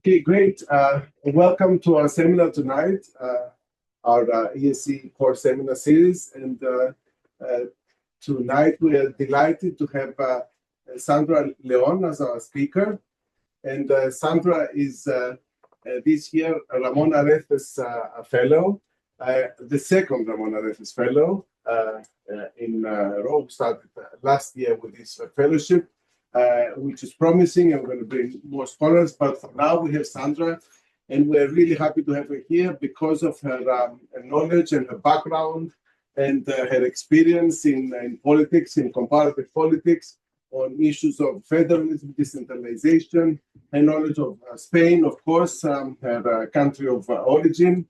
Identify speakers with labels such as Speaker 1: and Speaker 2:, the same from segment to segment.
Speaker 1: Okay, great. Welcome to our seminar tonight, our ESC core seminar series. And tonight we are delighted to have Sandra Leon as our speaker. And Sandra is this year a Ramón Areces fellow, the second Ramón Areces fellow in Rome. Started last year with this fellowship. Which is promising, and we're going to bring more scholars. But for now, we have Sandra, and we're really happy to have her here because of her knowledge and her background and her experience in politics, in comparative politics, on issues of federalism, decentralization, her knowledge of Spain, of course, her country of origin.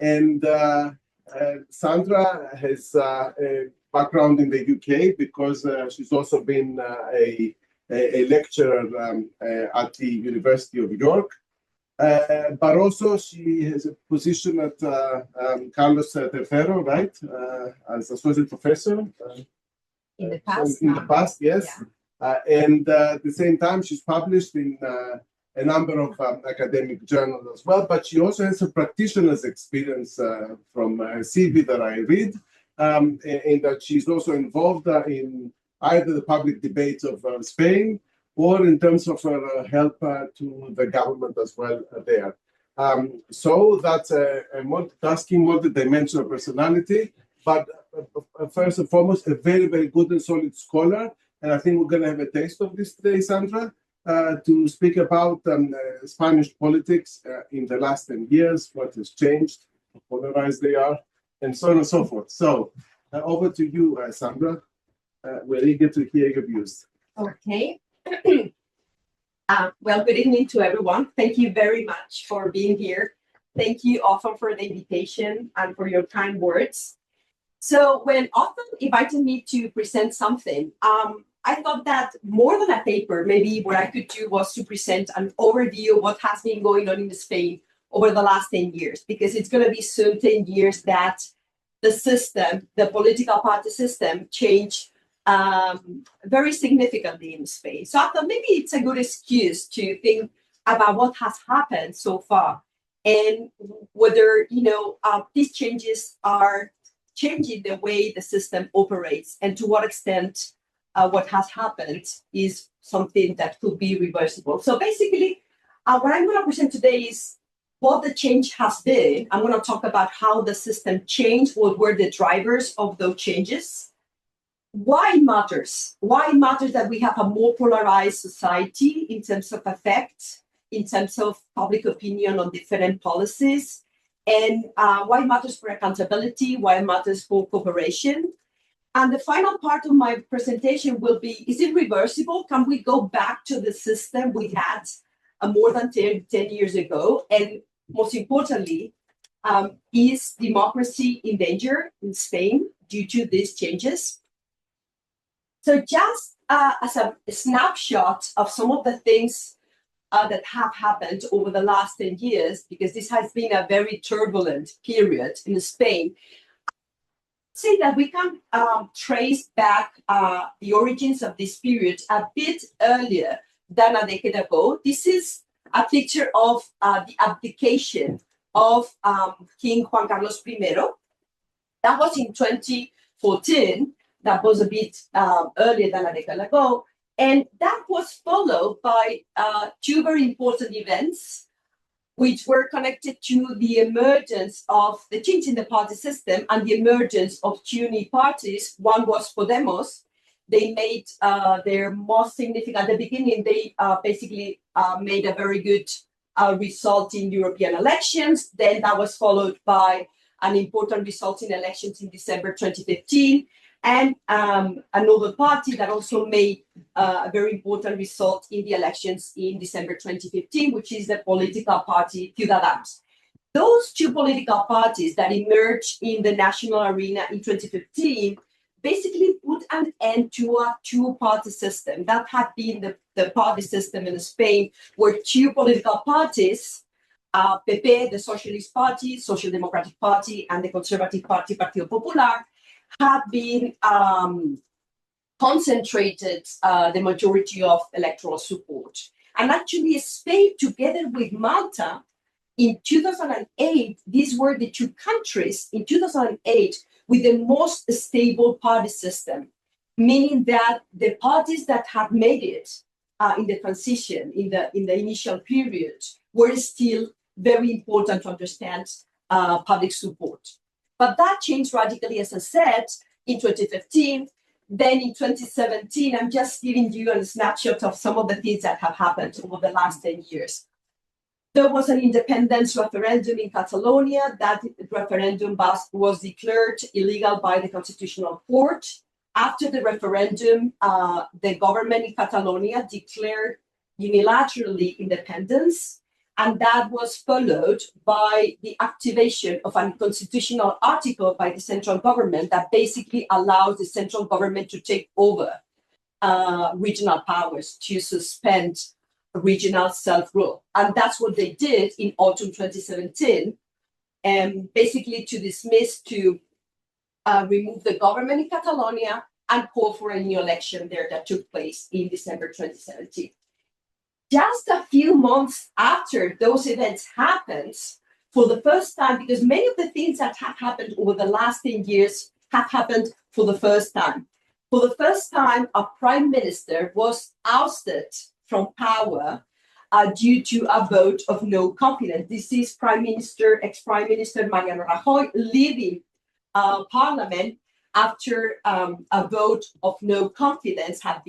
Speaker 1: And Sandra has a background in the UK because she's also been a lecturer at the University of York, but also she has a position at Carlos Tercero, right, as associate professor.
Speaker 2: In the past.
Speaker 1: In the past, yes.
Speaker 2: Yeah.
Speaker 1: And at the same time, she's published in a number of academic journals as well, but she also has a practitioner's experience from CV that I read, in that she's also involved in either the public debates of Spain or in terms of her help to the government as well there. So that's a multitasking, multidimensional personality, but first and foremost, a very, very good and solid scholar. And I think we're going to have a taste of this today, Sandra, to speak about Spanish politics in the last 10 years, what has changed, how polarized they are, and so on and so forth. So over to you, Sandra. We're eager to hear your views.
Speaker 2: Okay. Well, good evening to everyone. Thank you very much for being here. Thank you, Othon, for the invitation and for your kind words. So when Othon invited me to present something, I thought that more than a paper, maybe what I could do was to present an overview of what has been going on in Spain over the last 10 years, because it's going to be soon 10 years that the system, the political party system, changed very significantly in Spain. So I thought maybe it's a good excuse to think about what has happened so far and whether, these changes are changing the way the system operates and to what extent what has happened is something that could be reversible. So basically, what I'm going to present today is what the change has been. I'm going to talk about how the system changed, what were the drivers of those changes, why it matters that we have a more polarized society in terms of effect, in terms of public opinion on different policies, and why it matters for accountability, why it matters for cooperation. And the final part of my presentation will be, is it reversible? Can we go back to the system we had more than 10 years ago? And most importantly, is democracy in danger in Spain due to these changes? So just as a snapshot of some of the things that have happened over the last 10 years, because this has been a very turbulent period in Spain, say that we can trace back the origins of this period a bit earlier than a decade ago. This is a picture of the abdication of King Juan Carlos I. That was in 2014. That was a bit earlier than a decade ago. And that was followed by two very important events, which were connected to the emergence of the change in the party system and the emergence of two new parties. One was Podemos. They made their most significant, at the beginning, they basically made a very good result in European elections. Then that was followed by an important result in elections in December 2015. And another party that also made a very important result in the elections in December 2015, which is the political party Ciudadanos. Those two political parties that emerged in the national arena in 2015 basically put an end to a two-party system. That had been the party system in Spain, where two political parties, PP, the Socialist Party, Social Democratic Party, and the Conservative Party, Partido Popular, had been concentrated the majority of electoral support. And actually, Spain, together with Malta, in 2008, these were the two countries in 2008 with the most stable party system, meaning that the parties that had made it in the transition, in the initial period, were still very important to understand public support. But that changed radically, as I said, in 2015. Then in 2017, I'm just giving you a snapshot of some of the things that have happened over the last 10 years. There was an independence referendum in Catalonia. That referendum was declared illegal by the Constitutional Court. After the referendum, the government in Catalonia declared unilaterally independence, and that was followed by the activation of a constitutional article by the central government that basically allows the central government to take over regional powers, to suspend regional self-rule. And that's what they did in autumn 2017, and basically to dismiss, to remove the government in Catalonia and call for a new election there that took place in December 2017. Just a few months after those events happened, for the first time, because many of the things that have happened over the last 10 years have happened for the first time. For the first time, a prime minister was ousted from power due to a vote of no confidence. This is ex-Prime Minister Mariano Rajoy leaving Parliament after a vote of no confidence had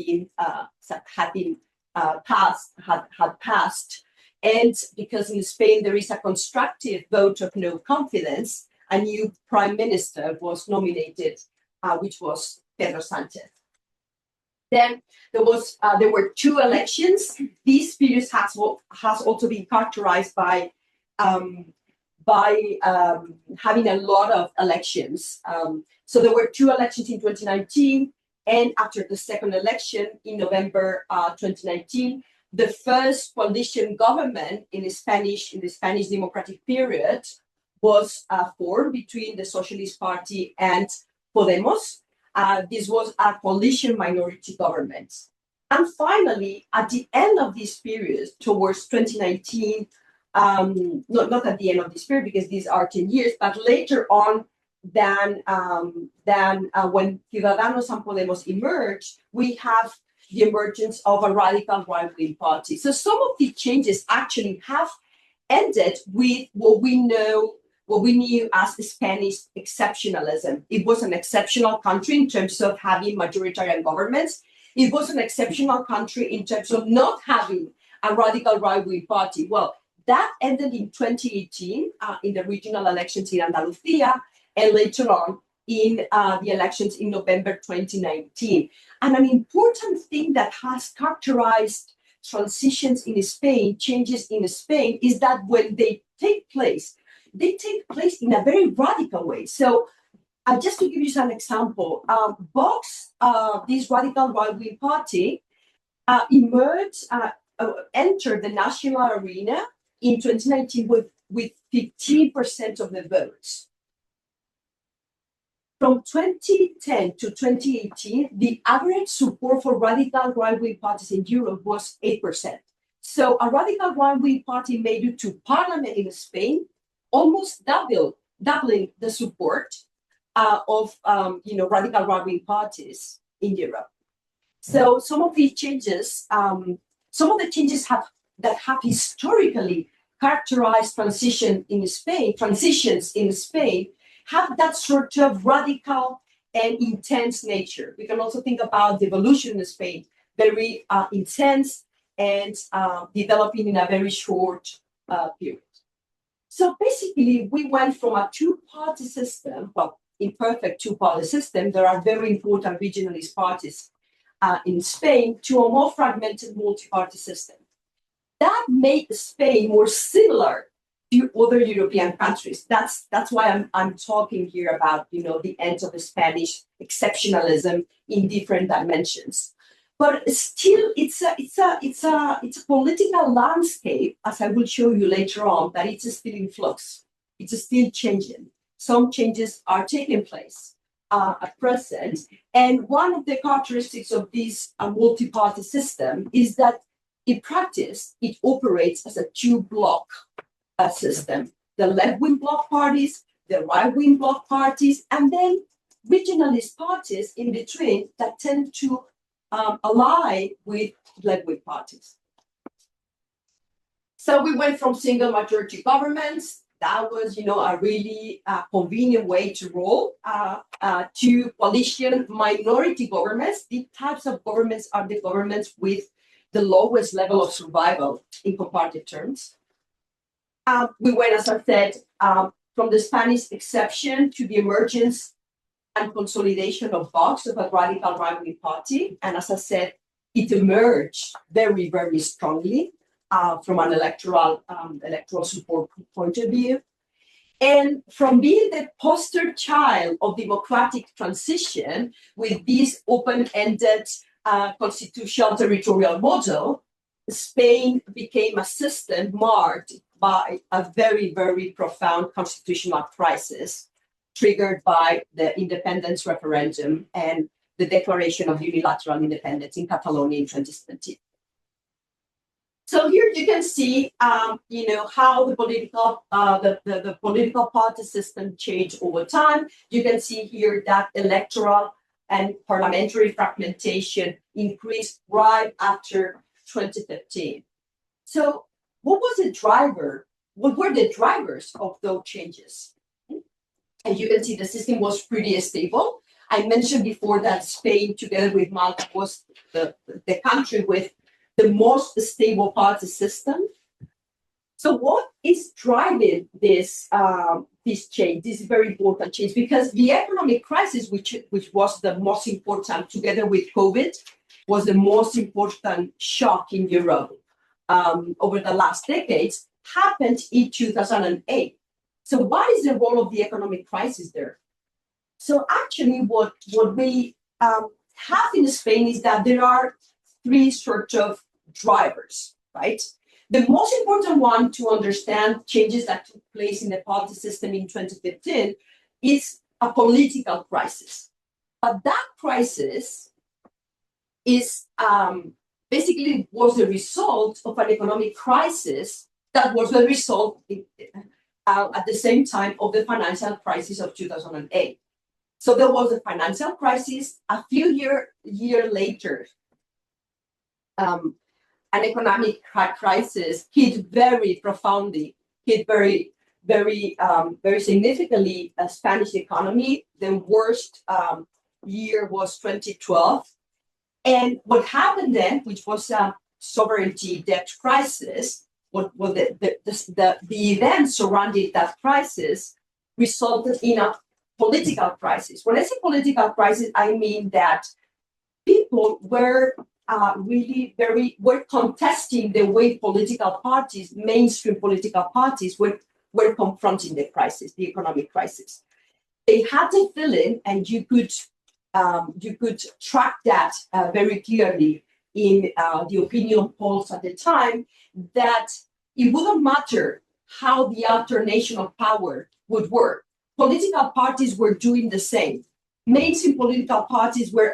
Speaker 2: passed. And because in Spain there is a constructive vote of no confidence, a new prime minister was nominated, which was Pedro Sánchez. Then there were two elections. This period has also been characterized by having a lot of elections. So there were two elections in 2019, and after the second election in November 2019, the first coalition government in the Spanish democratic period was formed between the Socialist Party and Podemos. This was a coalition minority government. And finally, at the end of this period, towards 2019, not at the end of this period because these are 10 years, but later on than when Ciudadanos and Podemos emerged, we have the emergence of a radical right-wing party. So some of the changes actually have ended with what we knew as Spanish exceptionalism. It was an exceptional country in terms of having majoritarian governments. It was an exceptional country in terms of not having a radical right-wing party. Well, that ended in 2018 in the regional elections in Andalusia, and later on in the elections in November 2019. And an important thing that has characterized transitions in Spain, changes in Spain, is that when they take place in a very radical way. So just to give you an example, Vox, this radical right-wing party, entered the national arena in 2019 with 15% of the votes. From 2010 to 2018, the average support for radical right-wing parties in Europe was 8%. So a radical right-wing party made it to parliament in Spain, almost doubling the support of radical right-wing parties in Europe. So some of the changes that have historically characterized transitions in Spain, have that sort of radical and intense nature. We can also think about the evolution in Spain, very intense and developing in a very short period. So basically, we went from a two-party system, well, imperfect two-party system, there are very important regionalist parties in Spain, to a more fragmented multi-party system. That made Spain more similar to other European countries. That's why I'm talking here about the end of the Spanish exceptionalism in different dimensions. But still, it's a political landscape, as I will show you later on, that it's still in flux. It's still changing. Some changes are taking place at present. And one of the characteristics of this multi-party system is that in practice, it operates as a two-block system. The left-wing bloc parties, the right-wing bloc parties, and then regionalist parties in between that tend to ally with left-wing parties. So we went from single majority governments, that was, a really convenient way to roll, to coalition minority governments. These types of governments are the governments with the lowest level of survival in comparative terms. We went, as I said, from the Spanish exception to the emergence and consolidation of Vox, of a radical right-wing party. And as I said, it emerged very, very strongly from an electoral support point of view. And from being the poster child of democratic transition with this open-ended constitutional territorial model, Spain became a system marked by a very, very profound constitutional crisis triggered by the independence referendum and the declaration of unilateral independence in Catalonia in 2017. So here you can see, how the political party system changed over time. You can see here that electoral and parliamentary fragmentation increased right after 2015. So what was the driver? What were the drivers of those changes? As you can see, the system was pretty stable. I mentioned before that Spain, together with Malta, was the country with the most stable party system. So what is driving this change, this very important change? Because the economic crisis, which was the most important, together with COVID, was the most important shock in Europe over the last decades, happened in 2008. So what is the role of the economic crisis there? So actually what we have in Spain is that there are three sort of drivers, right? The most important one to understand changes that took place in the party system in 2015 is a political crisis. But that crisis is basically was the result of an economic crisis that was the result at the same time of the financial crisis of 2008. So there was a financial crisis. A few years later, an economic crisis hit very profoundly, hit very significantly the Spanish economy. The worst year was 2012. And what happened then, which was a sovereignty debt crisis, the events surrounding that crisis resulted in a political crisis. When I say political crisis, I mean that people were were contesting the way political parties, mainstream political parties, were confronting the crisis, the economic crisis. They had the feeling, and you could track that very clearly in the opinion polls at the time, that it wouldn't matter how the alternation of power would work. Political parties were doing the same. Mainstream political parties were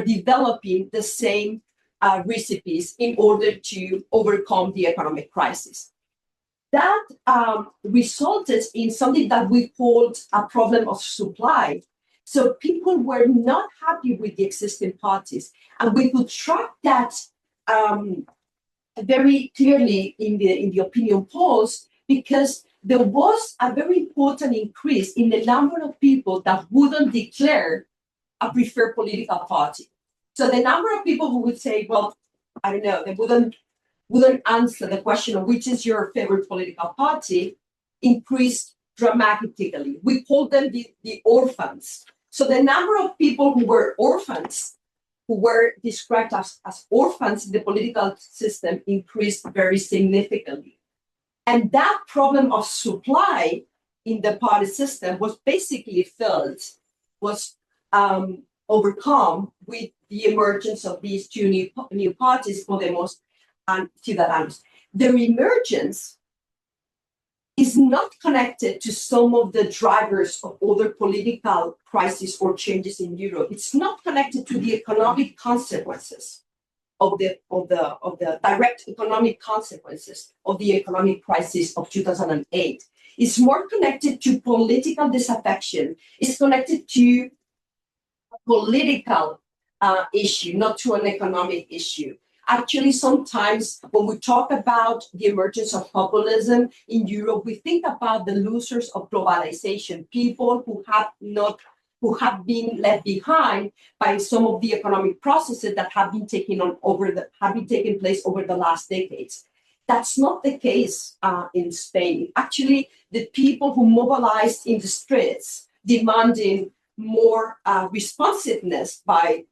Speaker 2: developing the same recipes in order to overcome the economic crisis. That resulted in something that we called a problem of supply. So people were not happy with the existing parties, and we could track that very clearly in the opinion polls, because there was a very important increase in the number of people that wouldn't declare a preferred political party. So the number of people who would say, well, I don't know, they wouldn't answer the question of which is your favorite political party, increased dramatically. We call them the orphans. So the number of people who were orphans, who were described as orphans in the political system, increased very significantly. And that problem of supply in the party system was basically overcome with the emergence of these two new parties, Podemos and Ciudadanos. Their emergence is not connected to some of the drivers of other political crises or changes in Europe. It's not connected to the economic consequences of the direct economic consequences of the economic crisis of 2008. It's more connected to political disaffection. It's connected to a political issue, not to an economic issue. Actually, sometimes when we talk about the emergence of populism in Europe, we think about the losers of globalization, people who have been left behind by some of the economic processes that have been taking place over the last decades. That's not the case in Spain. Actually, the people who mobilized in the streets demanding more responsiveness by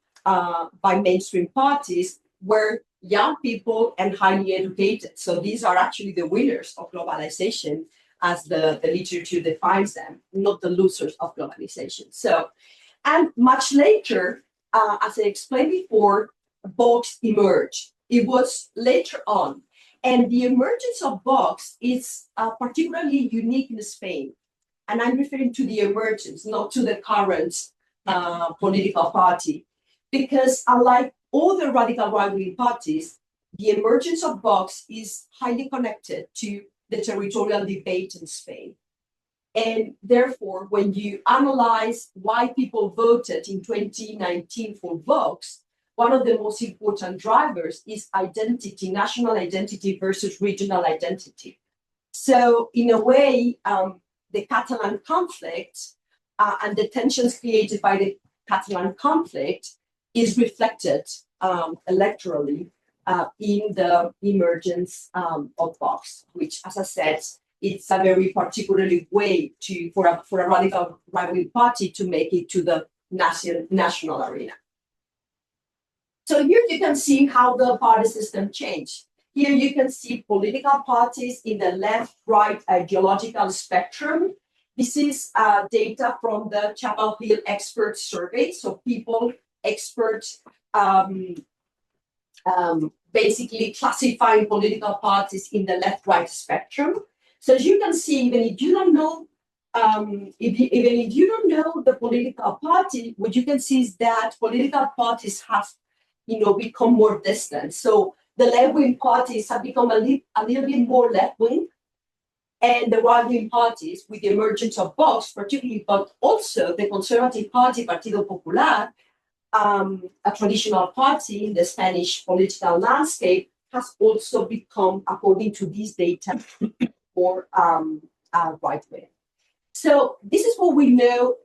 Speaker 2: mainstream parties were young people and highly educated. So these are actually the winners of globalization, as the literature defines them, not the losers of globalization. So, and much later, as I explained before, Vox emerged. It was later on. And the emergence of Vox is particularly unique in Spain. And I'm referring to the emergence, not to the current political party. Because unlike all the radical right-wing parties, the emergence of Vox is highly connected to the territorial debate in Spain. And therefore, when you analyze why people voted in 2019 for Vox, one of the most important drivers is identity, national identity versus regional identity. So in a way, the Catalan conflict and the tensions created by the Catalan conflict is reflected electorally in the emergence of Vox, which, as I said, it's a very particularly way for a radical right-wing party to make it to the national arena. So here you can see how the party system changed. Here you can see political parties in the left-right ideological spectrum. This is data from the Chapel Hill Expert Survey. So experts basically classifying political parties in the left-right spectrum. So as you can see, even if you don't know, the political party, what you can see is that political parties have, become more distant. So the left-wing parties have become a little bit more left-wing, and the right-wing parties, with the emergence of Vox, particularly, but also the Conservative Party, Partido Popular, a traditional party in the Spanish political landscape, has also become, according to these data, more right-wing. So this is what we know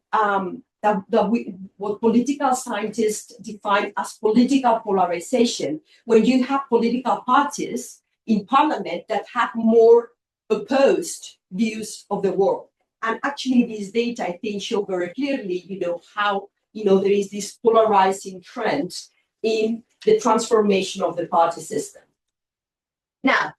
Speaker 2: what political scientists define as political polarization, when you have political parties in parliament that have more opposed views of the world. And actually, these data, I think, show very clearly, how there is this polarizing trend in the transformation of the party system. Now,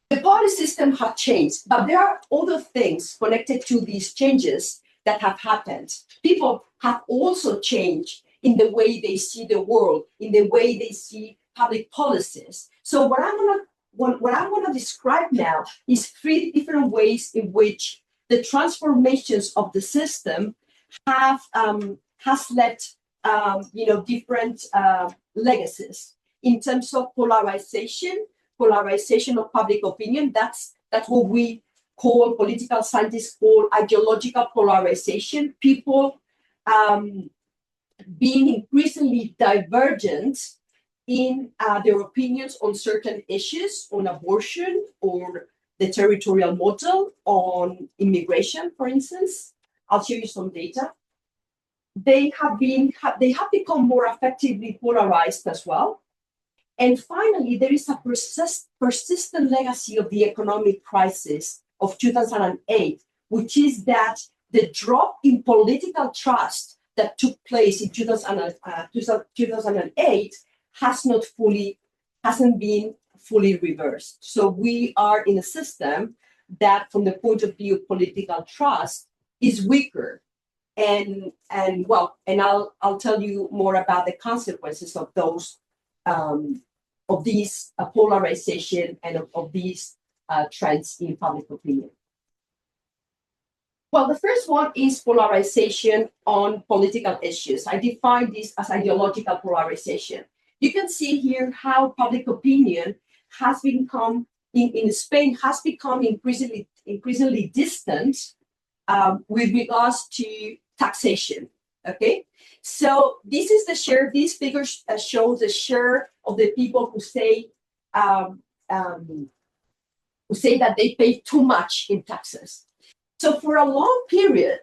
Speaker 2: the party system has changed, but there are other things connected to these changes that have happened. People have also changed in the way they see the world, in the way they see public policies. So what I'm gonna describe now is 3 different ways in which the transformations of the system has led different legacies in terms of polarization of public opinion. That's what we call, political scientists call, ideological polarization. People being increasingly divergent in their opinions on certain issues, on abortion or the territorial model, on immigration, for instance. I'll show you some data. They have become more effectively polarized as well. And finally, there is a persistent legacy of the economic crisis of 2008, which is that the drop in political trust that took place in 2008 hasn't been fully reversed. So we are in a system that, from the point of view of political trust, is weaker. And I'll tell you more about the consequences of those of these polarization and of these trends in public opinion. Well, the first one is polarization on political issues. I define this as ideological polarization. You can see here how public opinion has become, in Spain, has become increasingly distant with regards to taxation. Okay, so this is the share. These figures show the share of the people who say that they pay too much in taxes. So for a long period,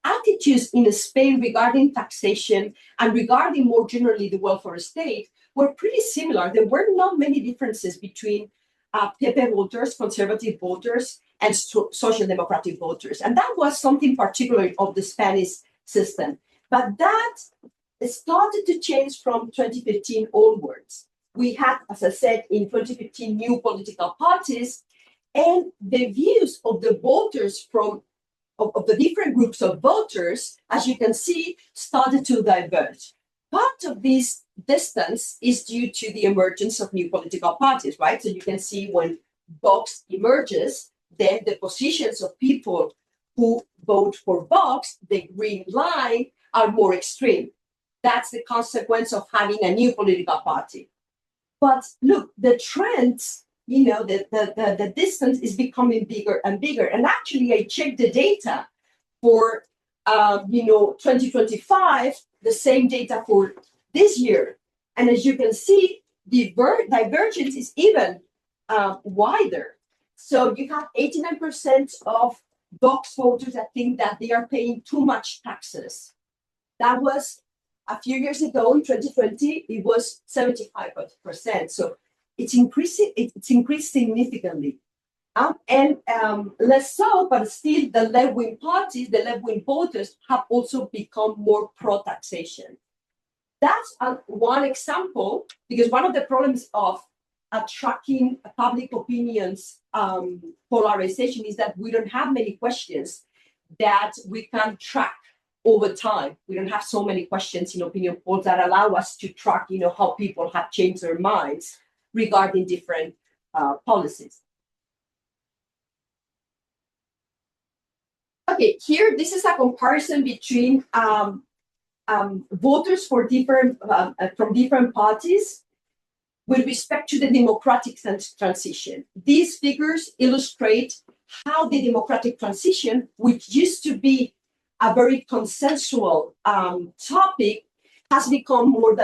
Speaker 2: attitudes in Spain regarding taxation and regarding more generally the welfare state were pretty similar. There were not many differences between PP voters, conservative voters, and social democratic voters. And that was something particular of the Spanish system. But that started to change from 2015 onwards. We had, as I said, in 2015, new political parties, and the views of the voters of the different groups of voters, as you can see, started to diverge. Part of this distance is due to the emergence of new political parties, right? So you can see when Vox emerges, then the positions of people who vote for Vox, the green line, are more extreme. That's the consequence of having a new political party. But look, the trends, the distance is becoming bigger and bigger. And actually, I checked the data for 2025, the same data for this year. And as you can see, the divergence is even wider. So you have 89% of Vox voters that think that they are paying too much taxes. That was a few years ago in 2020, it was 75%. So it's increased significantly. And less so, but still the left-wing parties, the left-wing voters have also become more pro-taxation. That's one example, because one of the problems of tracking public opinion's polarization is that we don't have many questions that we can track over time. We don't have so many questions in opinion polls that allow us to track, how people have changed their minds regarding different policies. Okay, here, this is a comparison between voters for from different parties with respect to the democratic transition. These figures illustrate how the democratic transition, which used to be a very consensual topic, has become more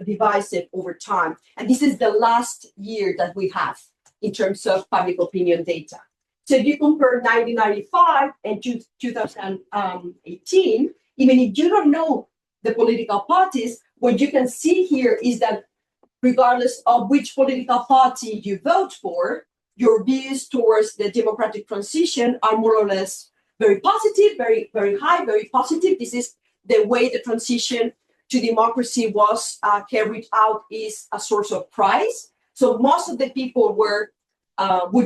Speaker 2: divisive over time. And this is the last year that we have in terms of public opinion data. So if you compare 1995 and 2018, even if you don't know the political parties, what you can see here is that regardless of which political party you vote for, your views towards the democratic transition are more or less very positive, very, very high, very positive. This is the way the transition to democracy was carried out, is a source of pride. So most of the people would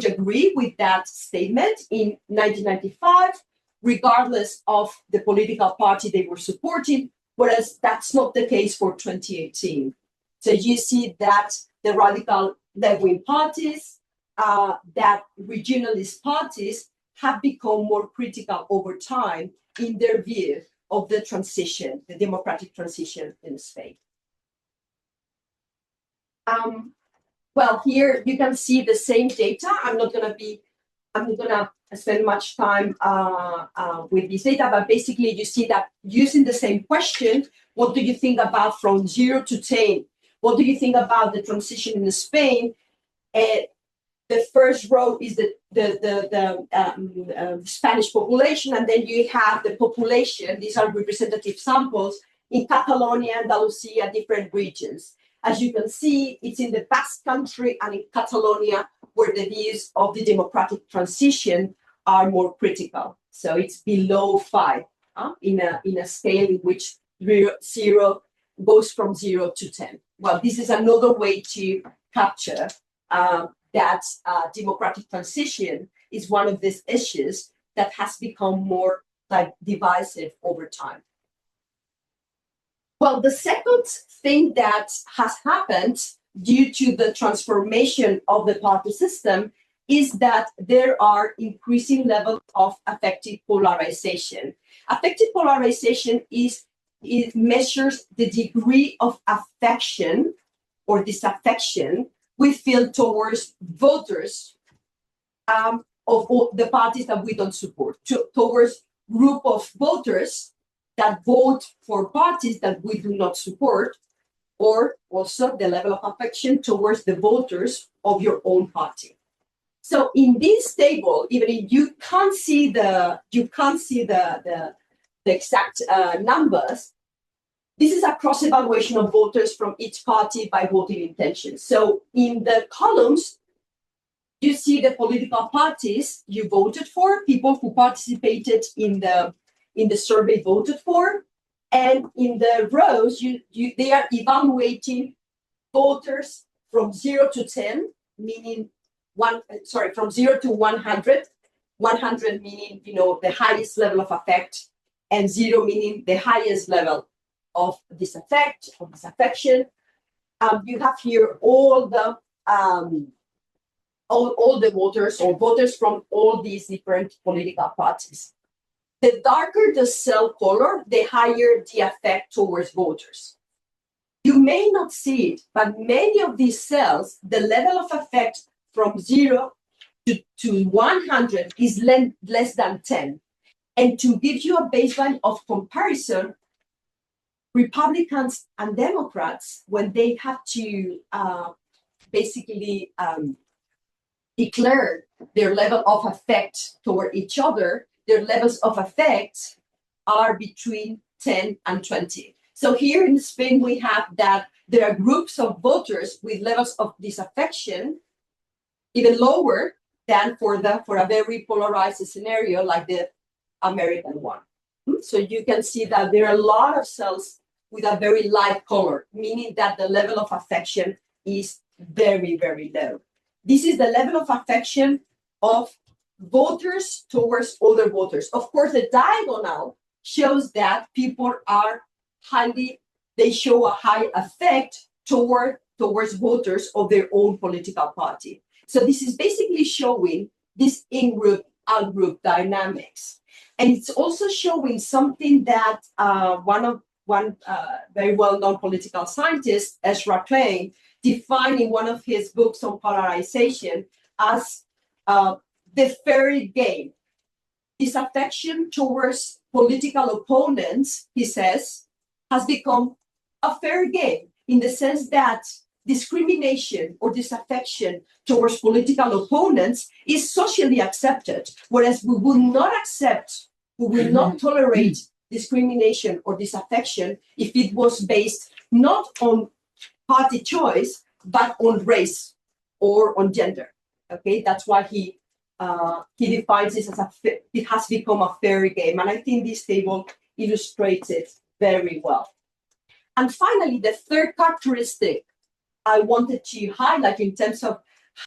Speaker 2: agree with that statement in 1995, regardless of the political party they were supporting, whereas that's not the case for 2018. So you see that the radical left-wing parties, that regionalist parties have become more critical over time in their view of the transition, the democratic transition in Spain. Well, here you can see the same data. I'm not gonna spend much time with this data, but basically you see that using the same question, what do you think about from 0 to 10? What do you think about the transition in Spain? The first row is the Spanish population, and then you have the population. These are representative samples in Catalonia, Andalusia, different regions. As you can see, it's in the Basque Country and in Catalonia where the views of the democratic transition are more critical. So it's below 5 in a scale in which 0 goes from 0 to 10. Well, this is another way to capture that democratic transition is one of these issues that has become more divisive over time. Well, the second thing that has happened due to the transformation of the party system is that there are increasing levels of affective polarization. Affective polarization is it measures the degree of affection or disaffection we feel towards voters of all the parties that we don't support, towards group of voters that vote for parties that we do not support, or also the level of affection towards the voters of your own party. So in this table, even if you can't see the exact numbers, this is a cross-evaluation of voters from each party by voting intention. So in the columns, you see the political parties you voted for, people who participated in the survey voted for, and in the rows, they are evaluating voters from 0 to 10, meaning from 0 to 100. 100 meaning, the highest level of affect, and 0 meaning the highest level of disaffect or disaffection. You have here all the voters or voters from all these different political parties. The darker the cell color, the higher the affect towards voters. You may not see it, but many of these cells, the level of affect from 0 to 100 is less than 10. And to give you a baseline of comparison, Republicans and Democrats, when they have to basically declare their level of affect toward each other, their levels of affect are between 10 and 20. So here in Spain, we have that there are groups of voters with levels of disaffection even lower than for a very polarized scenario like the American one. So you can see that there are a lot of cells with a very light color, meaning that the level of affection is very, very low. This is the level of affection of voters towards other voters. Of course, the diagonal shows that people are they show a high affect towards voters of their own political party. So this is basically showing this in-group, out-group dynamics. And it's also showing something that one very well-known political scientist, Ezra Klein, defined in one of his books on polarization as the fairy game. Disaffection towards political opponents, he says, has become a fair game in the sense that discrimination or disaffection towards political opponents is socially accepted, whereas we will not tolerate discrimination or disaffection if it was based not on party choice, but on race or on gender. Okay, that's why he defines this as it has become a fair game. And I think this table illustrates it very well. And finally, the third characteristic I wanted to highlight in terms of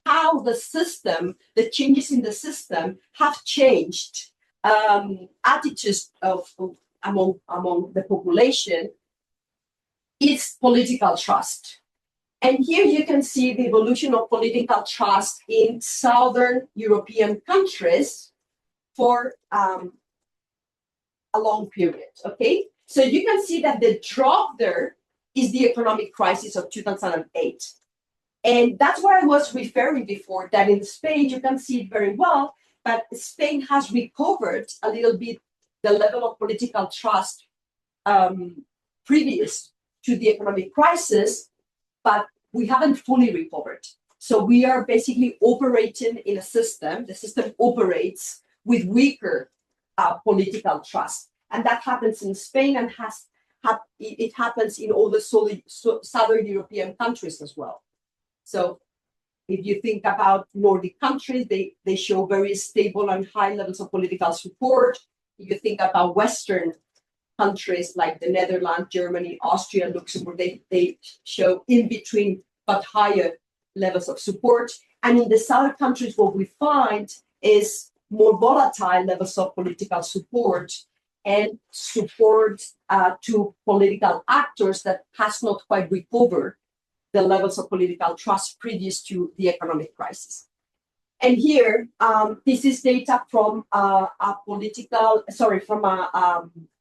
Speaker 2: how the changes in the system have changed attitudes among the population is political trust. And here you can see the evolution of political trust in Southern European countries for a long period, okay? So you can see that the drop there is the economic crisis of 2008. And that's what I was referring before, that in Spain, you can see it very well, but Spain has recovered a little bit the level of political trust previous to the economic crisis, but we haven't fully recovered. So we are basically operating in a system, the system operates with weaker political trust. And that happens in Spain and it happens in all the Southern European countries as well. So if you think about Nordic countries, they show very stable and high levels of political support. If you think about Western countries like the Netherlands, Germany, Austria, Luxembourg, they show in between but higher levels of support. And in the Southern countries, what we find is more volatile levels of political support and support to political actors that has not quite recovered the levels of political trust previous to the economic crisis. And here, this is data from a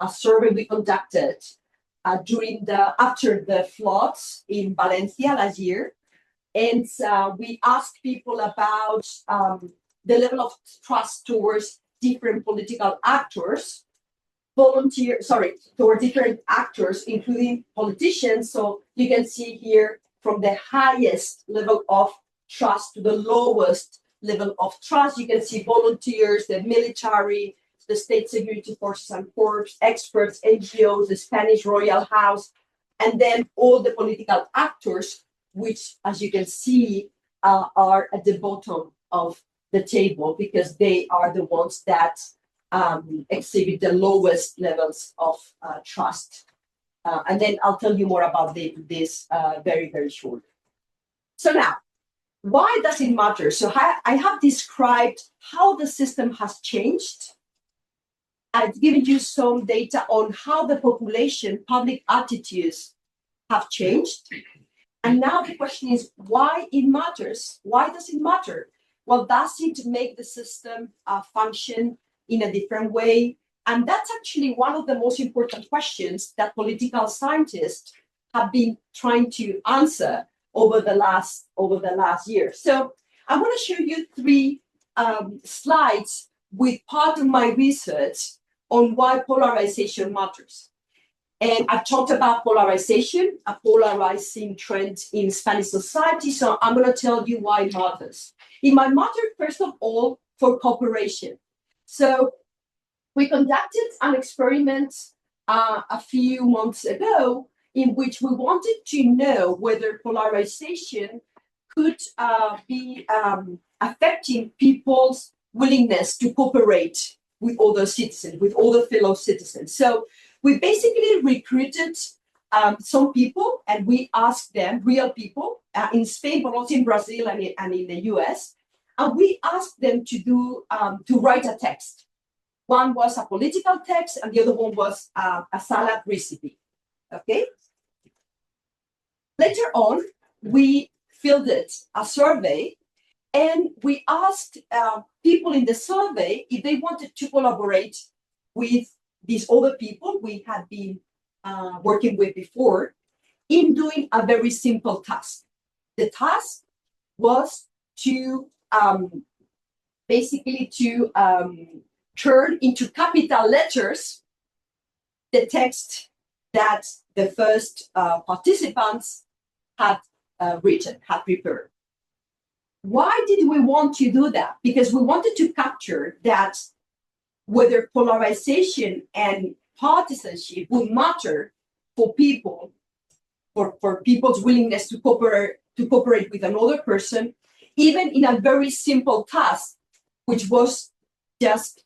Speaker 2: survey we conducted after the floods in Valencia last year. And we asked people about the level of trust towards different political actors, towards different actors, including politicians. So you can see here from the highest level of trust to the lowest level of trust. You can see volunteers, the military, the state security forces and corps, experts, NGOs, the Spanish royal house, and then all the political actors, which, as you can see, are at the bottom of the table because they are the ones that exhibit the lowest levels of trust. And then I'll tell you more about this very, very shortly. So now, why does it matter? So I have described how the system has changed. I've given you some data on how the population, public attitudes have changed. And now the question is why it matters. Why does it matter? Well, does it make the system function in a different way? And that's actually one of the most important questions that political scientists have been trying to answer over the last year. So I want to show you three slides with part of my research on why polarization matters. And I've talked about polarization, a polarizing trend in Spanish society. So I'm going to tell you why it matters. It might matter, first of all, for cooperation. So we conducted an experiment a few months ago in which we wanted to know whether polarization could be affecting people's willingness to cooperate with other citizens, with other fellow citizens. So we basically recruited some people and we asked them, real people, in Spain, but also in Brazil and in the US, and we asked them to write a text. One was a political text and the other one was a salad recipe, okay? Later on, we fielded a survey and we asked people in the survey if they wanted to collaborate with these other people we had been working with before in doing a very simple task. The task was to basically turn into capital letters the text that the first participants had prepared. Why did we want to do that? Because we wanted to capture that whether polarization and partisanship would matter for people, for people's willingness to cooperate with another person, even in a very simple task, which was just,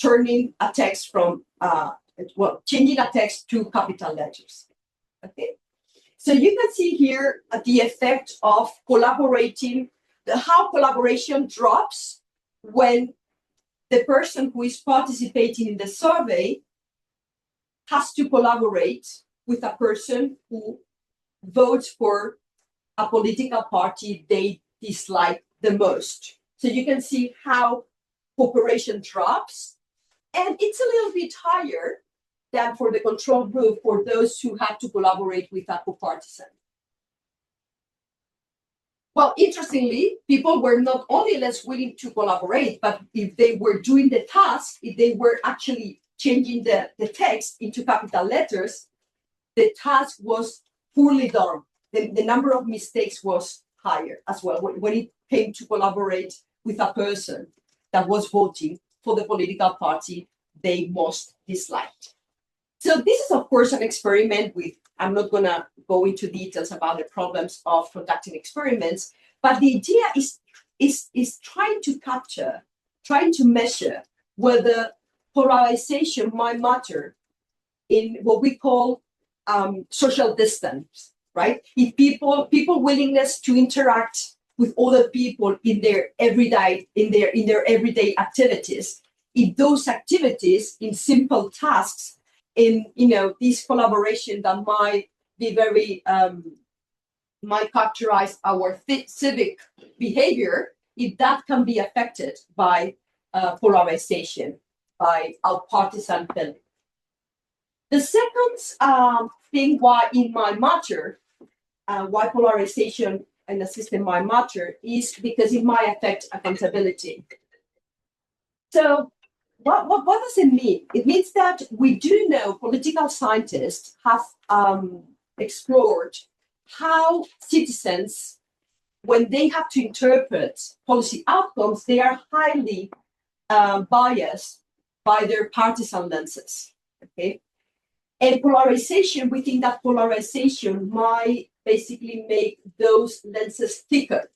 Speaker 2: turning a text from, changing a text to capital letters. Okay. So you can see here the effect of collaborating, how collaboration drops when the person who is participating in the survey has to collaborate with a person who votes for a political party they dislike the most. So you can see how cooperation drops, and it's a little bit higher than for the control group for those who had to collaborate with a co-partisan. Well, interestingly, people were not only less willing to collaborate, but if they were doing the task, if they were actually changing the text into capital letters, the task was poorly done. The number of mistakes was higher as well when it came to collaborate with a person that was voting for the political party they most disliked. So this is, of course, an experiment with, I'm not going to go into details about the problems of conducting experiments, but the idea is trying to capture, trying to measure whether polarization might matter in what we call social distance, right? If people willingness to interact with other people in their everyday activities, if those activities in simple tasks, in this collaboration that might be very might characterize our civic behavior, if that can be affected by polarization, by our partisan feeling. The second thing why in my matter, why polarization in the system might matter is because it might affect accountability. So what does it mean? It means that we do know political scientists have explored how citizens, when they have to interpret policy outcomes, they are highly biased by their partisan lenses. Okay, and polarization, we think that polarization might basically make those lenses thicker,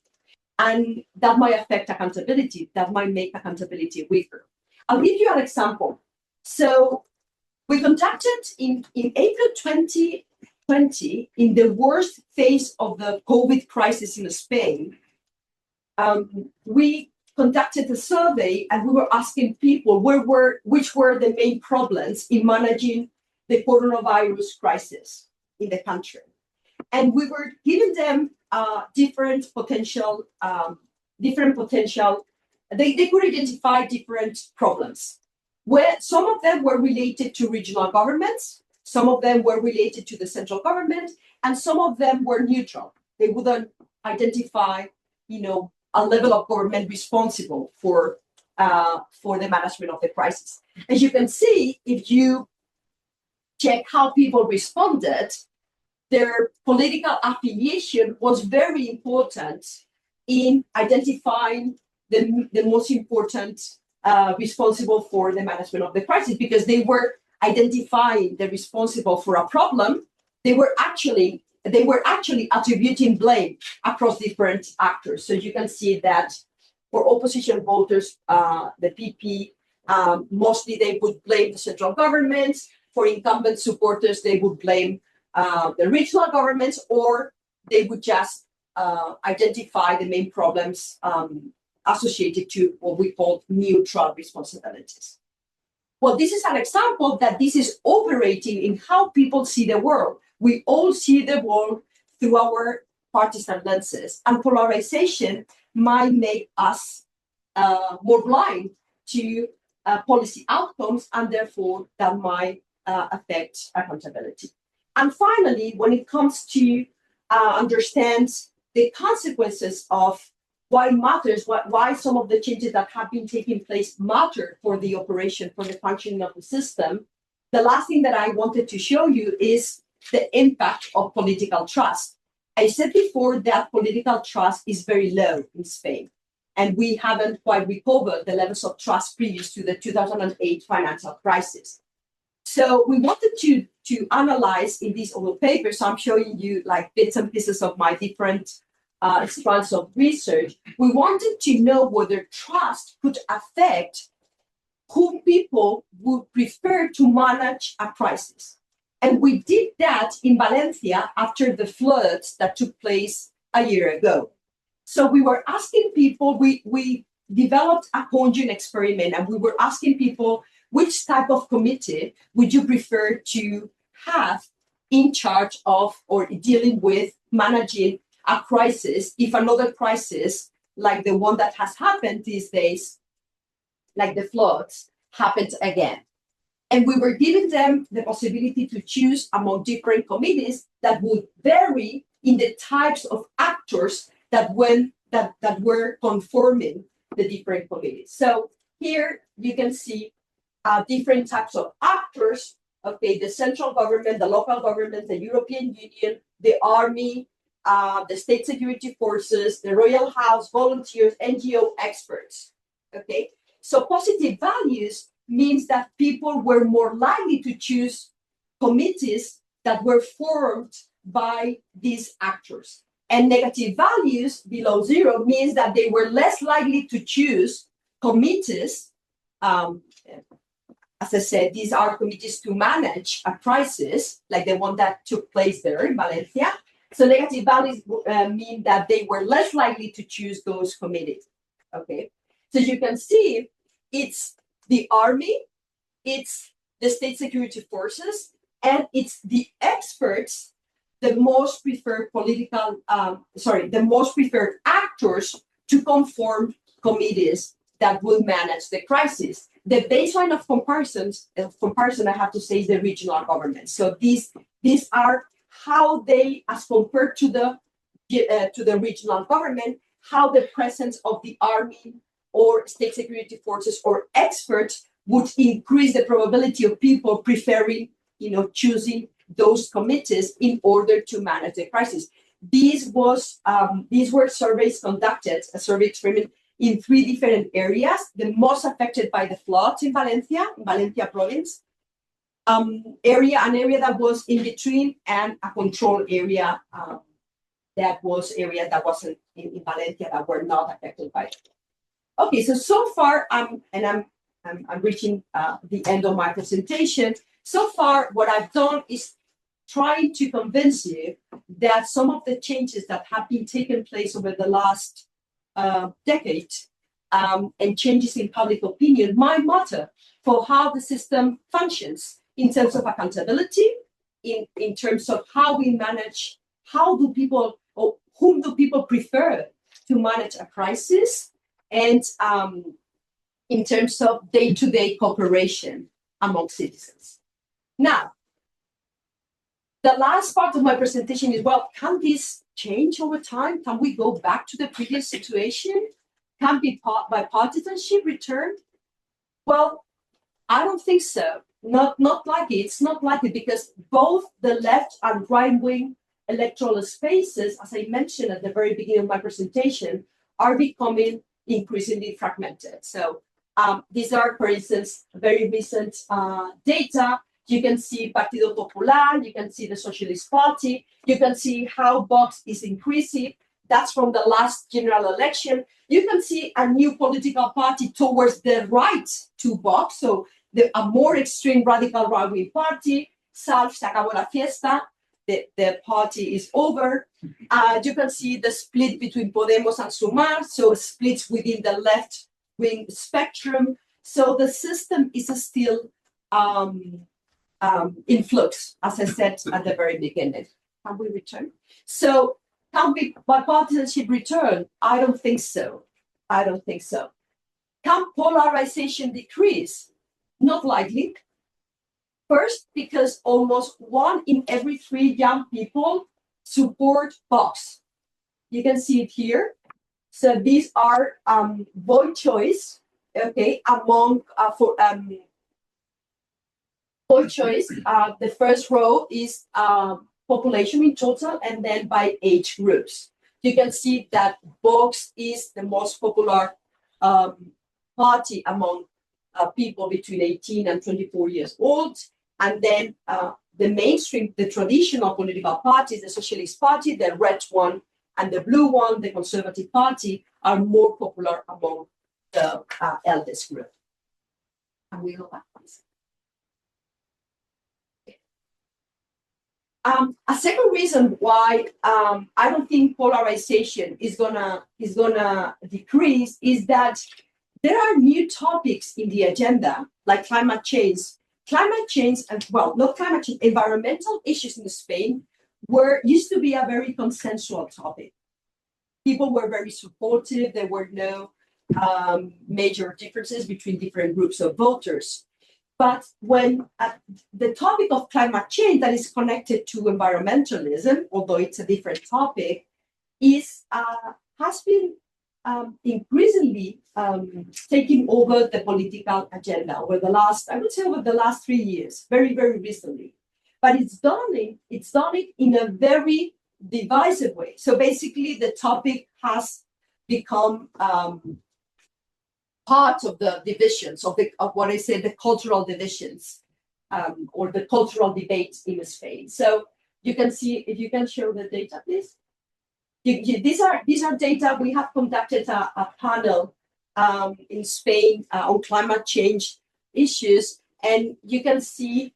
Speaker 2: and that might affect accountability. That might make accountability weaker. I'll give you an example. So we conducted in April 2020, in the worst phase of the COVID crisis in Spain, we conducted a survey and we were asking people which were the main problems in managing the coronavirus crisis in the country. And we were giving them different potential, they could identify different problems, where some of them were related to regional governments, some of them were related to the central government, and some of them were neutral. They wouldn't identify, a level of government responsible for the management of the crisis. As you can see, if you check how people responded, their political affiliation was very important in identifying the most important responsible for the management of the crisis, because they were identifying the responsible for a problem. They were actually attributing blame across different actors. So you can see that for opposition voters, the PP, mostly they would blame the central government. For incumbent supporters, they would blame the regional governments, or they would just identify the main problems associated to what we call neutral responsibilities. Well, this is an example that this is operating in how people see the world. We all see the world through our partisan lenses, and polarization might make us more blind to policy outcomes, and therefore that might affect accountability. And finally, when it comes to understand the consequences of why it matters, why some of the changes that have been taking place matter for the operation, for the functioning of the system, the last thing that I wanted to show you is the impact of political trust. I said before that political trust is very low in Spain, and we haven't quite recovered the levels of trust previous to the 2008 financial crisis. So we wanted to analyze in these other papers. So I'm showing you like bits and pieces of my different strands of research. We wanted to know whether trust could affect whom people would prefer to manage a crisis. And we did that in Valencia after the floods that took place a year ago. So we were asking people, we developed a conjoint experiment, and we were asking people, which type of committee would you prefer to have in charge of or dealing with managing a crisis if another crisis like the one that has happened these days, like the floods, happens again? And we were giving them the possibility to choose among different committees that would vary in the types of actors that were conforming the different committees. So here you can see different types of actors. Okay, the central government, the local government, the European Union, the army, the state security forces, the royal house, volunteers, NGO experts. Okay, so positive values means that people were more likely to choose committees that were formed by these actors. And negative values below zero means that they were less likely to choose committees. As I said, these are committees to manage a crisis, like the one that took place there in Valencia. So negative values mean that they were less likely to choose those committees. Okay, so you can see it's the army, it's the state security forces, and it's the experts, the most preferred the most preferred actors to conform committees that will manage the crisis. the baseline of comparison, I have to say, is the regional government. So these are how they, as compared to the regional government, how the presence of the army or state security forces or experts would increase the probability of people preferring, choosing those committees in order to manage the crisis. These were surveys conducted, a survey experiment in 3 different areas, the most affected by the floods in Valencia province, an area that was in between, and a control area that was wasn't in Valencia that were not affected by it. Okay, so far, I'm reaching the end of my presentation. So far, what I've done is trying to convince you that some of the changes that have been taken place over the last decade and changes in public opinion might matter for how the system functions in terms of accountability, in terms of how we manage, how do people, or whom do people prefer to manage a crisis, and in terms of day-to-day cooperation among citizens. Now, the last part of my presentation is, well, can this change over time? Can we go back to the previous situation? Can bipartisanship return? Well, I don't think so. Not likely. It's not likely because both the left and right-wing electoral spaces, as I mentioned at the very beginning of my presentation, are becoming increasingly fragmented. So these are, for instance, very recent data. You can see Partido Popular, you can see the Socialist Party, you can see how Vox is increasing. That's from the last general election. You can see a new political party towards the right to Vox, so a more extreme radical right-wing party. Salve, se acabó la fiesta. The party is over. You can see the split between Podemos and Sumar, so splits within the left-wing spectrum. So the system is still in flux, as I said at the very beginning. Can we return? So can bipartisanship return? I don't think so. Can polarization decrease? Not likely. First, because almost 1 in every 3 young people support Vox. You can see it here. So these are vote choice, okay, among vote choice. The first row is population in total, and then by age groups. You can see that Vox is the most popular party among people between 18 and 24 years old. And then the mainstream, the traditional political parties, the Socialist Party, the red one, and the blue one, the Conservative Party, are more popular among the eldest group. And we go back, please. A second reason why I don't think polarization is gonna decrease is that there are new topics in the agenda, like climate change. Climate change, and well, not climate change, environmental issues in Spain used to be a very consensual topic. People were very supportive. There were no major differences between different groups of voters. But when the topic of climate change that is connected to environmentalism, although it's a different topic, has been increasingly taking over the political agenda over the last, I would say, over the last 3 years, very, very recently. But it's done it in a very divisive way. So basically, the topic has become part of the divisions of what I say, the cultural divisions or the cultural debates in Spain. So you can see, if you can show the data, please. These are data. We have conducted a panel in Spain on climate change issues, and you can see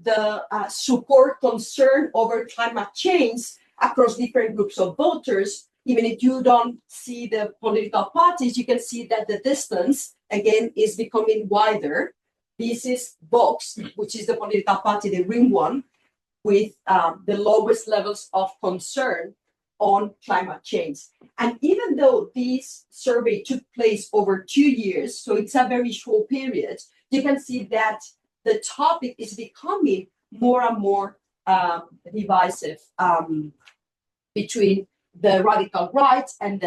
Speaker 2: the support concern over climate change across different groups of voters. Even if you don't see the political parties, you can see that the distance, again, is becoming wider. This is Vox, which is the political party, the green one, with the lowest levels of concern on climate change. And even though this survey took place over 2 years, so it's a very short period, you can see that the topic is becoming more and more divisive between the radical right and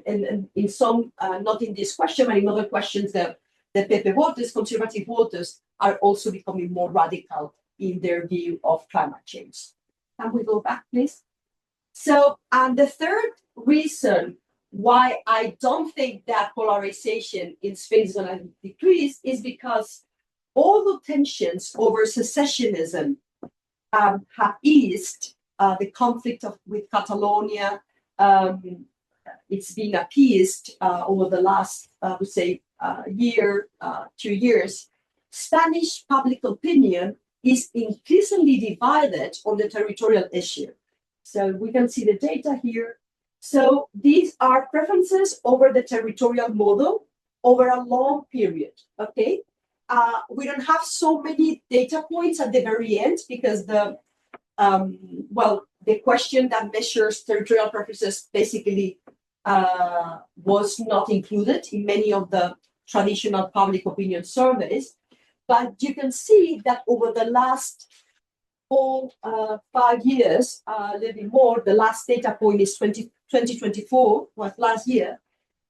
Speaker 2: and in some, not in this question, but in other questions, the Pepe voters, conservative voters, are also becoming more radical in their view of climate change. Can we go back, please? So, the third reason why I don't think that polarization in Spain is going to decrease is because all the tensions over secessionism have eased. The conflict with Catalonia, it's been appeased over the last, I would say, year, 2 years. Spanish public opinion is increasingly divided on the territorial issue. So we can see the data here. So these are preferences over the territorial model over a long period, okay? We don't have so many data points at the very end because the question that measures territorial preferences basically was not included in many of the traditional public opinion surveys. But you can see that over the last 5 years, a little bit more, the last data point is 2024, was last year.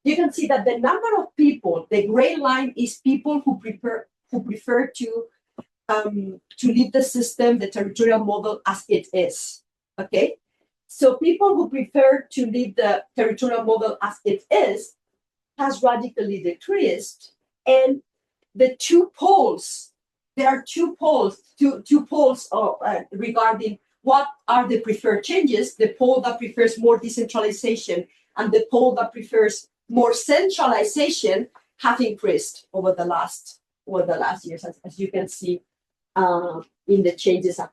Speaker 2: You can see that the number of people, the gray line is people who prefer to leave the system, the territorial model as it is, okay? So people who prefer to leave the territorial model as it is has radically decreased. And the two poles, there are two poles regarding what are the preferred changes, the pole that prefers more decentralization and the pole that prefers more centralization have increased over the last years, as you can see in the changes that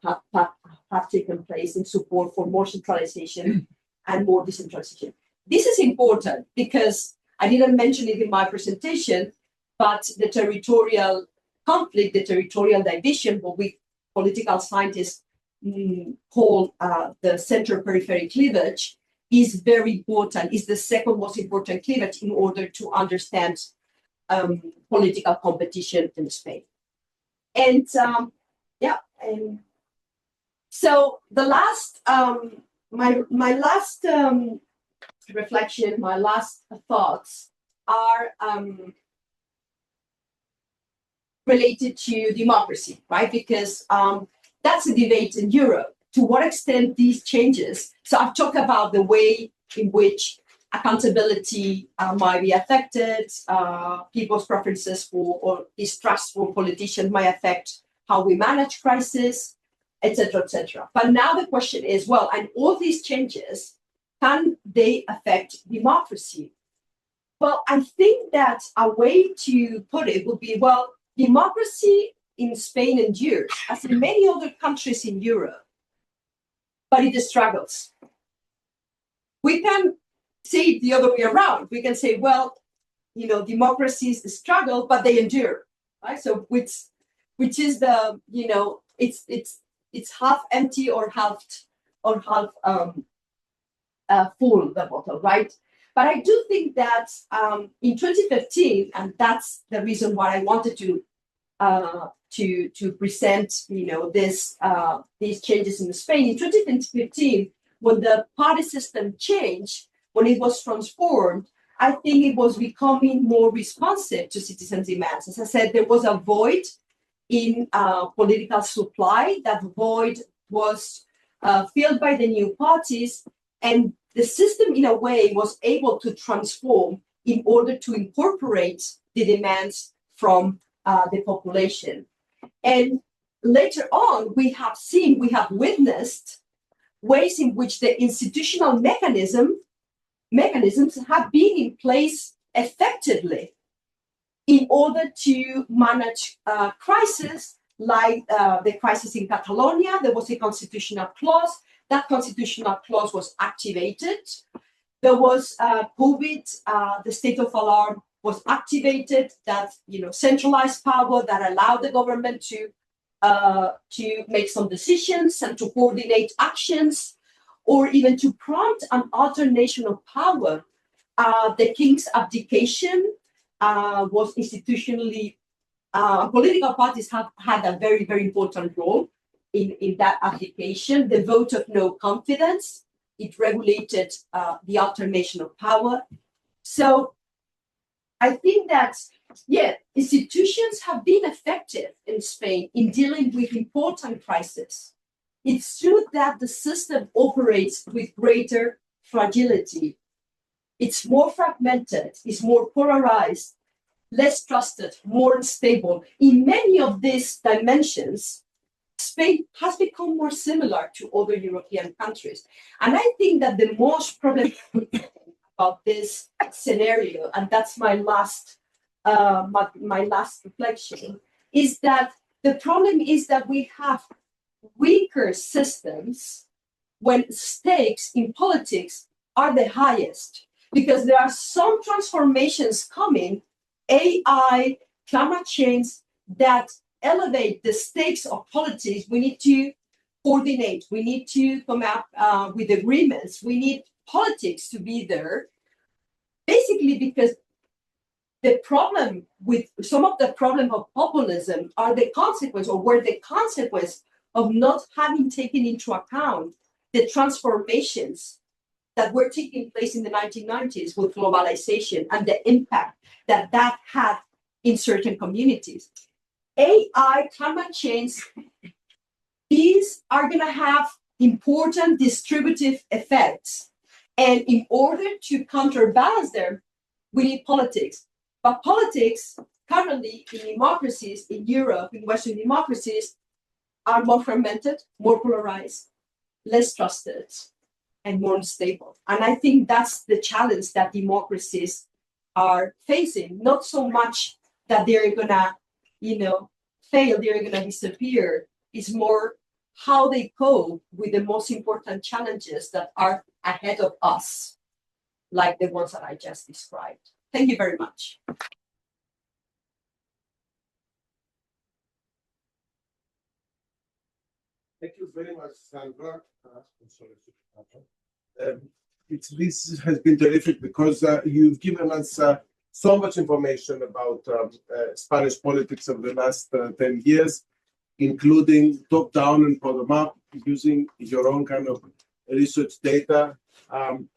Speaker 2: have taken place in support for more centralization and more decentralization. This is important because I didn't mention it in my presentation, but the territorial conflict, the territorial division, what we political scientists call the center-periphery cleavage, is very important, is the second most important cleavage in order to understand political competition in Spain. And so the last, my last reflection, my last thoughts are related to democracy, right? Because that's a debate in Europe. To what extent these changes, so I've talked about the way in which accountability might be affected, people's preferences for or distrust for politicians might affect how we manage crisis, etc., etc. But now the question is, well, and all these changes, can they affect democracy? Well, I think that a way to put it would be, well, democracy in Spain endures, as in many other countries in Europe, but it struggles. We can say it the other way around. We can say, well, democracies struggle, but they endure, right? So which is the, it's half empty or half full, the bottle, right? But I do think that in 2015, and that's the reason why I wanted to present, these changes in Spain. In 2015, when the party system changed, when it was transformed, I think it was becoming more responsive to citizens' demands. As I said, there was a void in political supply. That void was filled by the new parties, and the system, in a way, was able to transform in order to incorporate the demands from the population. And later on, we have witnessed ways in which the institutional mechanisms have been in place effectively in order to manage crises like the crisis in Catalonia. There was a constitutional clause. That constitutional clause was activated. There was COVID, the state of alarm was activated, that centralized power that allowed the government to make some decisions and to coordinate actions. or even to prompt an alternation of power. The king's abdication was institutionally, political parties have had a very, very important role in that abdication. The vote of no confidence, it regulated the alternation of power. So I think that, yeah, institutions have been effective in Spain in dealing with important crises. It's true that the system operates with greater fragility. It's more fragmented, it's more polarized, less trusted, more unstable. In many of these dimensions, Spain has become more similar to other European countries. And I think that the most problematic about this scenario, and that's my last reflection, is that the problem is that we have weaker systems when stakes in politics are the highest, because there are some transformations coming, AI, climate change, that elevate the stakes of politics. We need to coordinate. We need to come up with agreements. We need politics to be there, basically because the problem with some of the problem of populism are the consequence, or were the consequence of not having taken into account the transformations that were taking place in the 1990s with globalization and the impact that that had in certain communities. AI, climate change, these are going to have important distributive effects. And in order to counterbalance them, we need politics. But politics currently in democracies in Europe, in Western democracies, are more fragmented, more polarized, less trusted, and more unstable. And I think that's the challenge that democracies are facing. Not so much that they're gonna, fail, they're gonna disappear. It's more how they cope with the most important challenges that are ahead of us, like the ones that I just described. Thank you very much.
Speaker 1: Thank you very much, Sandra. This has been terrific because you've given us so much information about Spanish politics over the last 10 years, including top-down and bottom-up, using your own kind of research data.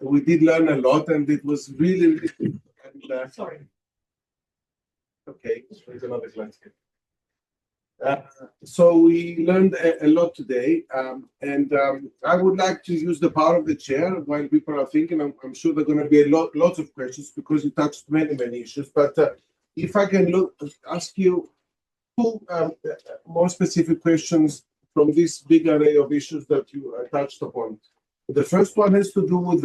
Speaker 1: We did learn a lot, and it was really, really
Speaker 2: Sorry.
Speaker 1: Okay, there's another glance here. So we learned a lot today, and I would like to use the power of the chair while people are thinking. I'm sure there are going to be lots of questions because you touched many issues. But if I can ask you two more specific questions from this big array of issues that you touched upon. The first one has to do with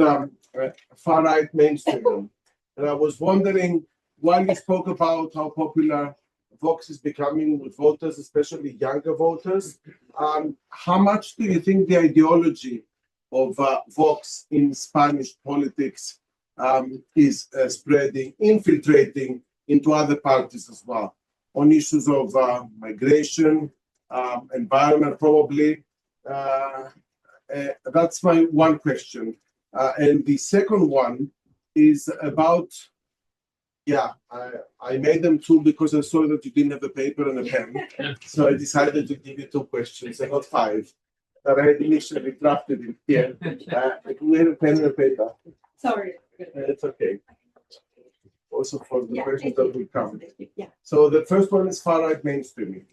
Speaker 1: far-right mainstream. And I was wondering, while you spoke about how popular Vox is becoming with voters, especially younger voters, how much do you think the ideology of Vox in Spanish politics is spreading, infiltrating into other parties as well, on issues of migration, environment, probably? That's my one question. And the second one is about, I made them two because I saw that you didn't have a paper and a pen. So I decided to give you two questions, and not five, that I had initially drafted in here. We have a pen and a paper.
Speaker 2: Sorry.
Speaker 1: It's okay. Also for the questions that will come.
Speaker 2: Yeah.
Speaker 1: So the first one is far-right mainstreaming.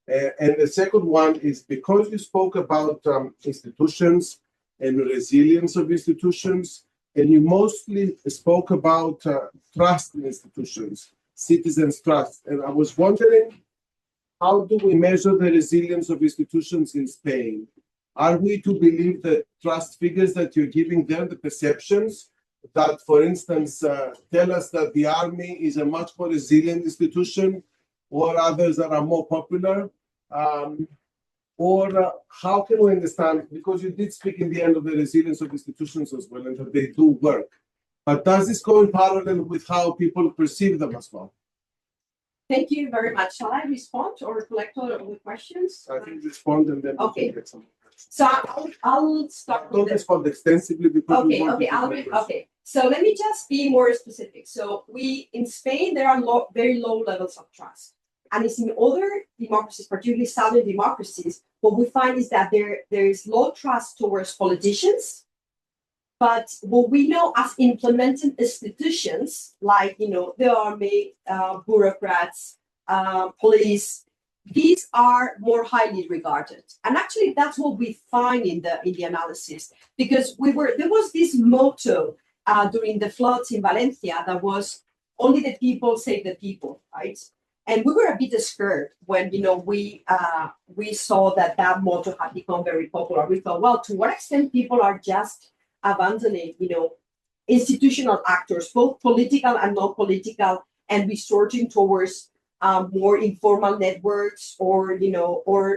Speaker 1: And the second one is because you spoke about institutions and resilience of institutions, and you mostly spoke about trust in institutions, citizens' trust. And I was wondering, how do we measure the resilience of institutions in Spain? Are we to believe the trust figures that you're giving them, the perceptions that, for instance, tell us that the army is a much more resilient institution, or others that are more popular? Or how can we understand, because you did speak in the end of the resilience of institutions as well, and that they do work. But does this go in parallel with how people perceive them as well?
Speaker 2: Thank you very much. Shall I respond or collect all of the questions?
Speaker 1: I think respond and then
Speaker 2: Okay.
Speaker 1: get some.
Speaker 2: So I'll start with
Speaker 1: Don't respond extensively because we want
Speaker 2: I'll read. Okay, so let me just be more specific. So in Spain, there are very low levels of trust. And it's in other democracies, particularly southern democracies, what we find is that there is low trust towards politicians. But what we know as implementing institutions, like, the army, bureaucrats, police, these are more highly regarded. And actually, that's what we find in the analysis, because there was this motto during the floods in Valencia that was only the people save the people, right? And we were a bit scared when, we saw that motto had become very popular. We thought, well, to what extent people are just abandoning, institutional actors, both political and non-political, and resorting towards more informal networks or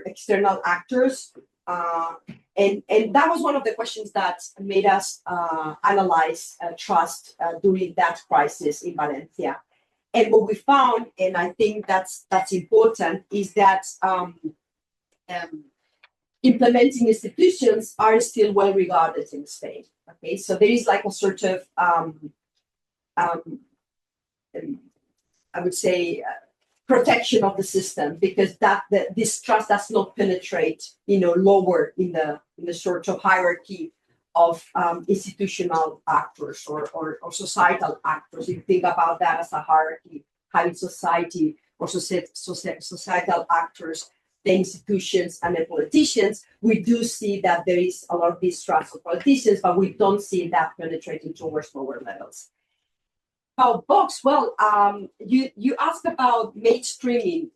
Speaker 2: external actors. And that was one of the questions that made us analyze trust during that crisis in Valencia. And what we found, and I think that's important, is that implementing institutions are still well regarded in Spain. Okay, so there is like a sort of, I would say, protection of the system, because this trust does not penetrate, lower in the sort of hierarchy of institutional actors or societal actors. If you think about that as a hierarchy, having society or societal actors, the institutions and the politicians, we do see that there is a lot of distrust of politicians, but we don't see that penetrating towards lower levels. About Vox, well, you asked about mainstreaming.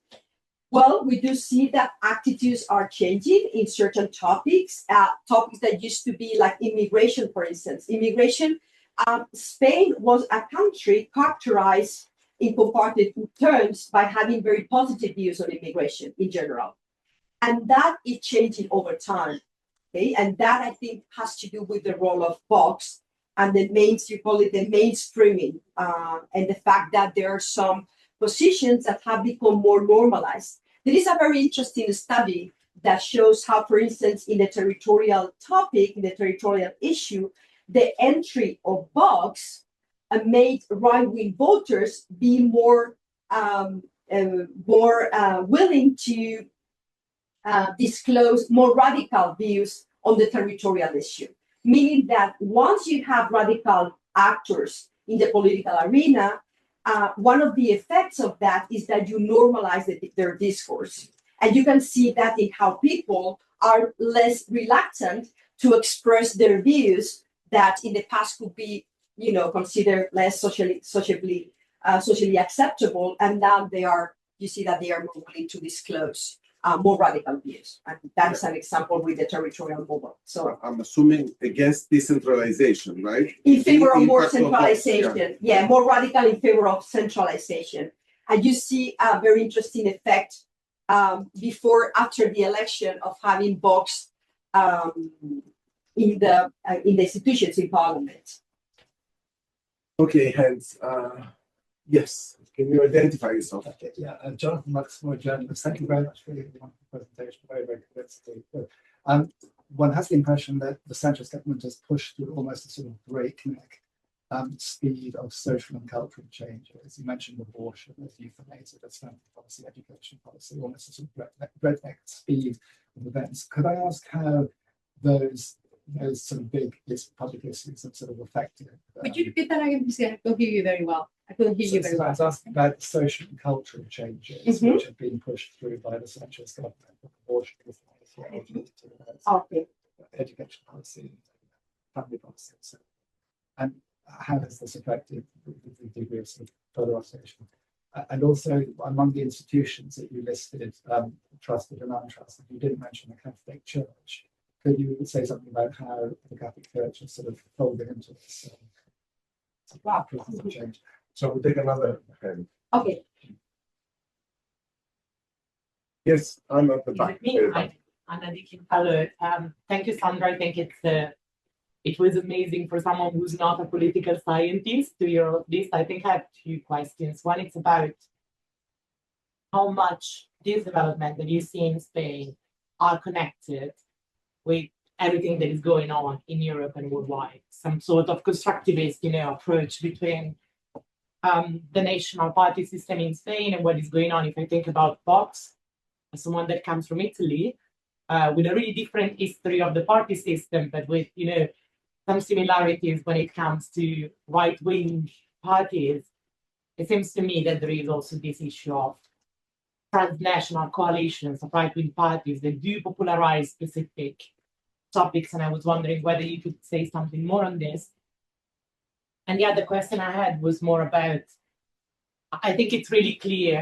Speaker 2: Well, we do see that attitudes are changing in certain topics, topics that used to be like immigration, for instance. Immigration, Spain was a country characterized in comparative terms by having very positive views on immigration in general. And that is changing over time. Okay? And that, I think, has to do with the role of Vox and you call it the mainstreaming, and the fact that there are some positions that have become more normalized. There is a very interesting study that shows how, for instance, in the territorial topic, in the territorial issue, the entry of Vox made right-wing voters be more willing to disclose more radical views on the territorial issue. Meaning that once you have radical actors in the political arena, one of the effects of that is that you normalize their discourse. And you can see that in how people are less reluctant to express their views that in the past could be, considered less socially acceptable. And now you see that they are more willing to disclose more radical views. And that is an example with the territorial movement. So
Speaker 1: I'm assuming against decentralization, right?
Speaker 2: In favor of more centralization. Yeah, more radical in favor of centralization. And you see a very interesting effect after the election of having Vox in the institutions in parliament.
Speaker 3: Okay, Hans. Yes. Can you identify yourself?
Speaker 4: Okay, yeah, Jonathan Luxmore, journalist. Thank you very much for your wonderful presentation. Very, very convincing. One has the impression that the centrist government has pushed through almost a sort of breakneck speed of social and cultural changes. You mentioned abortion, as euthanasia, as family policy, education policy, almost a sort of breakneck speed of events. Could I ask how those sort of big public issues have sort of affected?
Speaker 5: Could you repeat that again? Because I don't hear you very well. I couldn't hear you very well.
Speaker 4: I was asking about the social and cultural changes which have been pushed through by the centrist government, abortion, education policy, family policy, and so on. And how has this affected the degree of sort of polarization? And also, among the institutions that you listed, trusted and untrusted, you didn't mention the Catholic Church. Could you say something about how the Catholic Church is sort of folded into this process of change?
Speaker 3: So we'll take another hand.
Speaker 2: Okay.
Speaker 3: Yes, I'm at the back.
Speaker 6: Hello. Thank you, Sandra. I think it was amazing for someone who's not a political scientist to hear this. I think I have two questions. One is about how much this development that you see in Spain are connected with everything that is going on in Europe and worldwide. Some sort of constructivist, approach between the national party system in Spain and what is going on. If I think about Vox, as someone that comes from Italy, with a really different history of the party system, but with some similarities when it comes to right-wing parties, it seems to me that there is also this issue of transnational coalitions of right-wing parties that do popularize specific topics, and I was wondering whether you could say something more on this. And the other question I had was more about, I think it's really clear,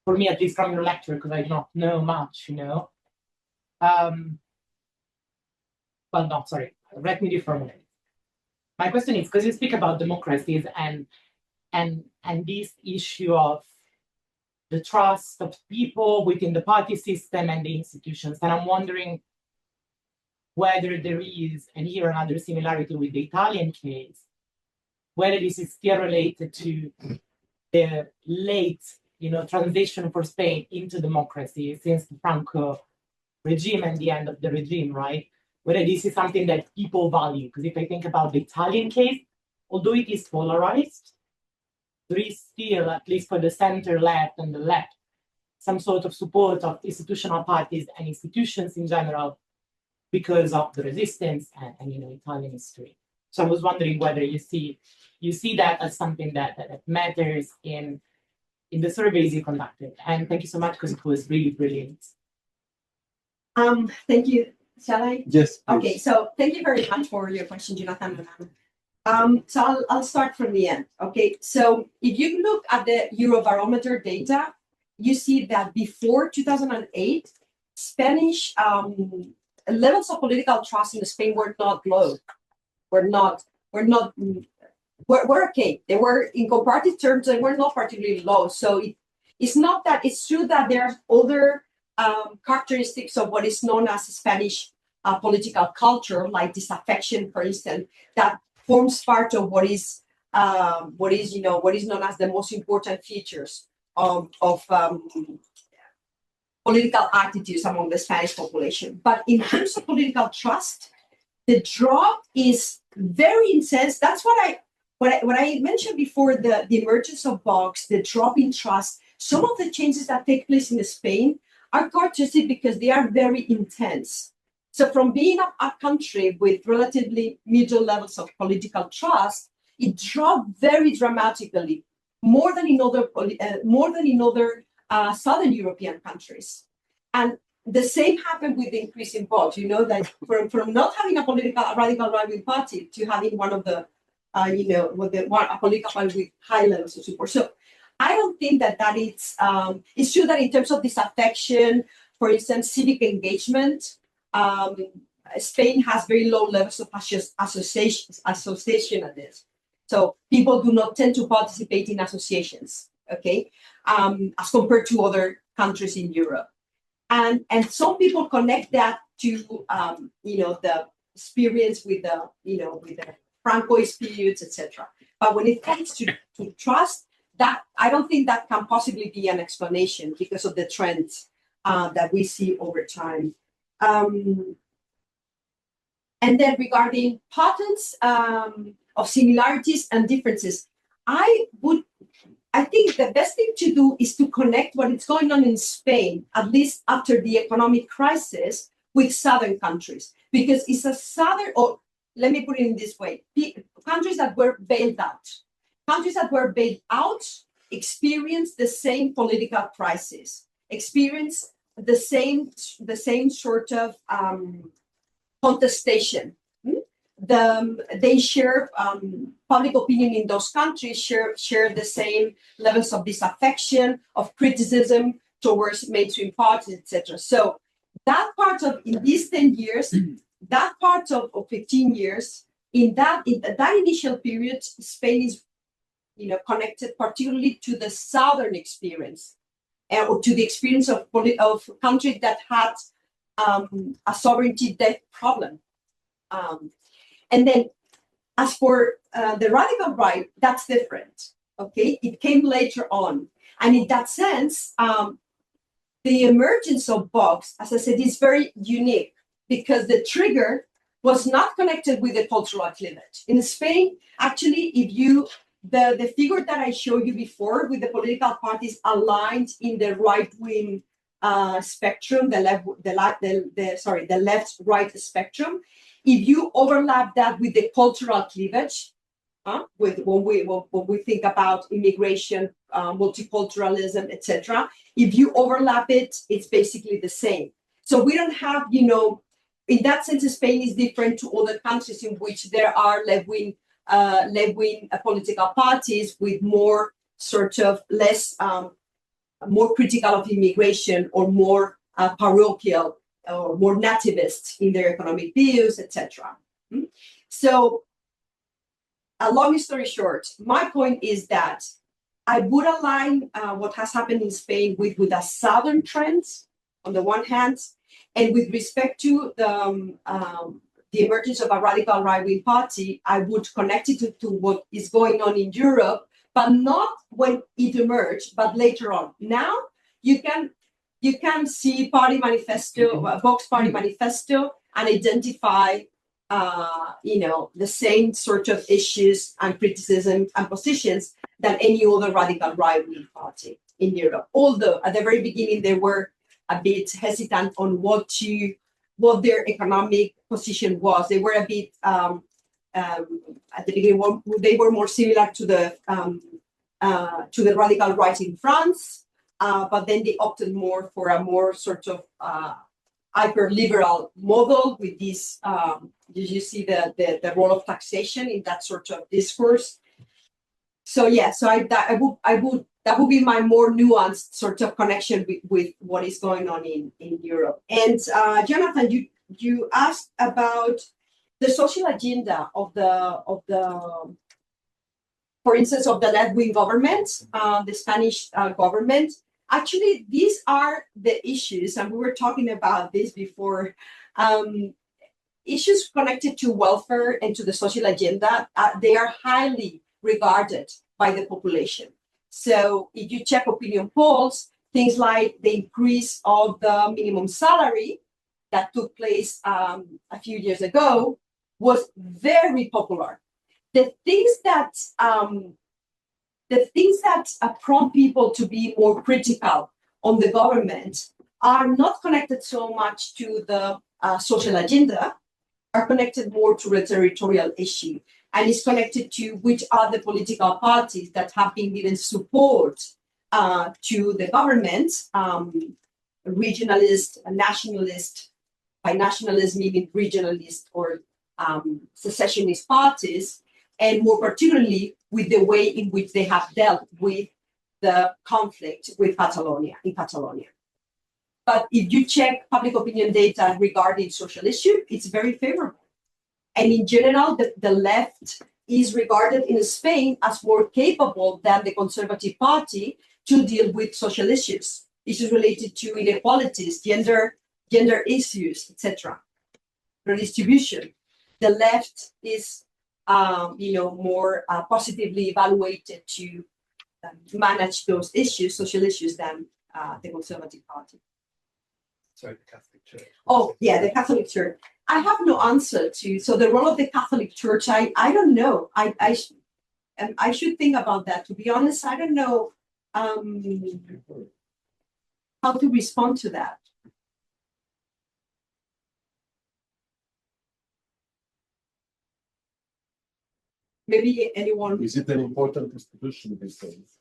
Speaker 6: for me at least from your lecture, because I do not know much, well, no, sorry, let me reformulate. My question is, because you speak about democracies and this issue of the trust of people within the party system and the institutions, and I'm wondering whether there is, and here another similarity with the Italian case, whether this is still related to the late, transition for Spain into democracy since the Franco regime and the end of the regime, right? Whether this is something that people value. Because if I think about the Italian case, although it is polarized, there is still, at least for the center left and the left, some sort of support of institutional parties and institutions in general because of the resistance and Italian history. So I was wondering whether you see that as something that matters in the surveys you conducted. And thank you so much, because it was really brilliant.
Speaker 2: Thank you. Shall I?
Speaker 1: Yes, please.
Speaker 2: Okay, so thank you very much for your question, Jonathan. So I'll start from the end. Okay, so if you look at the Eurobarometer data, you see that before 2008, Spanish levels of political trust in Spain were not low. Were okay. They were, in comparative terms, they were not particularly low. So it's not that, it's true that there are other characteristics of what is known as Spanish political culture, like disaffection, for instance, that forms part of what is known as the most important features of political attitudes among the Spanish population. But in terms of political trust, the drop is very intense. That's what I mentioned before, the emergence of Vox, the drop in trust. Some of the changes that take place in Spain are characteristic because they are very intense. So from being a country with relatively middle levels of political trust, it dropped very dramatically, more than in other Southern European countries. And the same happened with the increase in Vox. That from not having a radical right-wing party to having one of the, a political party with high levels of support. So I don't think that it's true that in terms of disaffection, for instance, civic engagement, Spain has very low levels of association at this. So people do not tend to participate in associations, okay, as compared to other countries in Europe. And some people connect that to, the experience with the Francoist periods, etc. But when it comes to trust, that I don't think that can possibly be an explanation because of the trends that we see over time. And then regarding patterns of similarities and differences, I think the best thing to do is to connect what is going on in Spain, at least after the economic crisis, with southern countries, because it's a southern, or let me put it in this way, countries that were bailed out. Countries that were bailed out experienced the same political crisis, experienced the same sort of contestation. They share public opinion in those countries share the same levels of disaffection, of criticism towards mainstream parties, etc. So that part of, in these 10 years, that part of 15 years, in that initial period, Spain is connected particularly to the southern experience, or to the experience of countries that had a sovereignty debt problem. And then as for the radical right, that's different. Okay, it came later on. And in that sense, the emergence of Vox, as I said, is very unique because the trigger was not connected with the cultural cleavage. In Spain, actually, the figure that I showed you before with the political parties aligned in the right-wing spectrum, the left-right spectrum, if you overlap that with the cultural cleavage, with when we think about immigration, multiculturalism, etc., if you overlap it, it's basically the same. So we don't have, in that sense, Spain is different to other countries in which there are left-wing political parties with more sort of less, more critical of immigration or more parochial or more nativist in their economic views, etc. So, a long story short, my point is that I would align what has happened in Spain with the southern trends on the one hand, and with respect to the emergence of a radical right-wing party, I would connect it to what is going on in Europe, but not when it emerged, but later on. Now you can see party manifesto, Vox party manifesto, and identify the same sort of issues and criticism and positions than any other radical right-wing party in Europe. Although at the very beginning they were a bit hesitant on what their economic position was. They were a bit at the beginning. They were more similar to the radical right in France, but then they opted more for a more sort of hyper-liberal model with this. You see the role of taxation in that sort of discourse. So yeah, so that would be my more nuanced sort of connection with what is going on in Europe. And Jonathan, you asked about the social agenda of the for instance, of the left-wing government, the Spanish government. Actually, these are the issues, and we were talking about this before. Issues connected to welfare and to the social agenda, they are highly regarded by the population. So if you check opinion polls, things like the increase of the minimum salary that took place a few years ago was very popular. The things that prompt people to be more critical on the government are not connected so much to the social agenda, are connected more to the territorial issue, and is connected to which are the political parties that have been given support to the government, regionalist, nationalist, by nationalism meaning regionalist or secessionist parties, and more particularly with the way in which they have dealt with the conflict with Catalonia, in Catalonia. But if you check public opinion data regarding social issues, it's very favorable. And in general, the left is regarded in Spain as more capable than the Conservative Party to deal with social issues related to inequalities, gender issues, etc. Redistribution. The left is, more positively evaluated to manage those issues, social issues, than the Conservative Party.
Speaker 4: Sorry, the Catholic Church.
Speaker 2: Oh, yeah, the Catholic Church. I have no answer to. So the role of the Catholic Church, I don't know. I should think about that. To be honest, I don't know how to respond to that. Maybe anyone.
Speaker 3: Is it an important institution these days?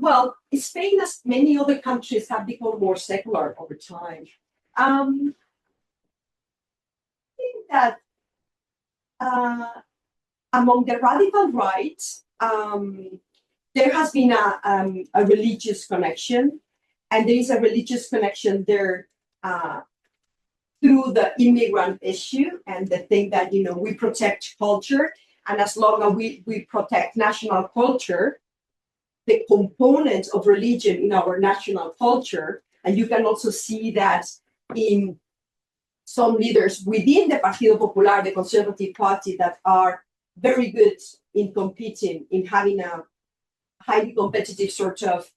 Speaker 2: Well, Spain, as many other countries, have become more secular over time. I think that among the radical right, there has been a religious connection, and there is a religious connection there through the immigrant issue and the thing that, we protect culture, and as long as we protect national culture, the component of religion in our national culture, and you can also see that in some leaders within the Partido Popular, the Conservative Party, that are very good in competing, in having a highly competitive sort of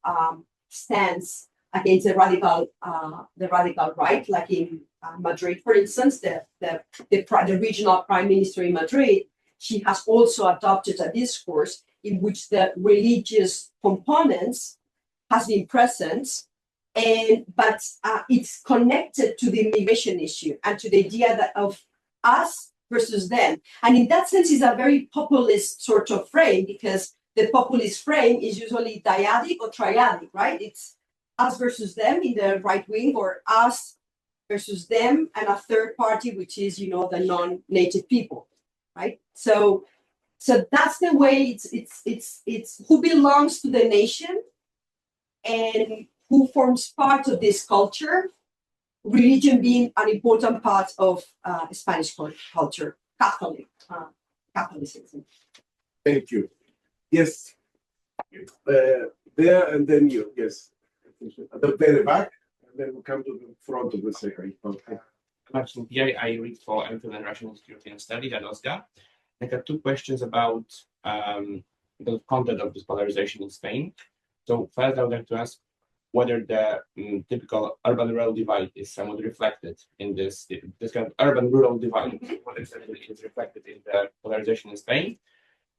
Speaker 2: stance against the radical right, like in Madrid, for instance, the regional prime minister in Madrid, she has also adopted a discourse in which the religious components has been present, but it's connected to the immigration issue and to the idea that of us versus them. And in that sense, it's a very populist sort of frame, because the populist frame is usually dyadic or triadic, right? It's us versus them in the right wing, or us versus them and a third party, which is, the non-native people, right? So that's the way it's who belongs to the nation and who forms part of this culture, religion being an important part of Spanish culture, Catholicism.
Speaker 1: Thank you. Yes. There and then you, yes. At the very back, and then we'll come to the front of the second. Okay.
Speaker 7: I read for Antony and Russian European Studies at OSGA. I got two questions about the content of this polarization in Spain. So first, I would like to ask whether the typical urban-rural divide is somewhat reflected in this kind of urban-rural divide, what extent it is reflected in the polarization in Spain.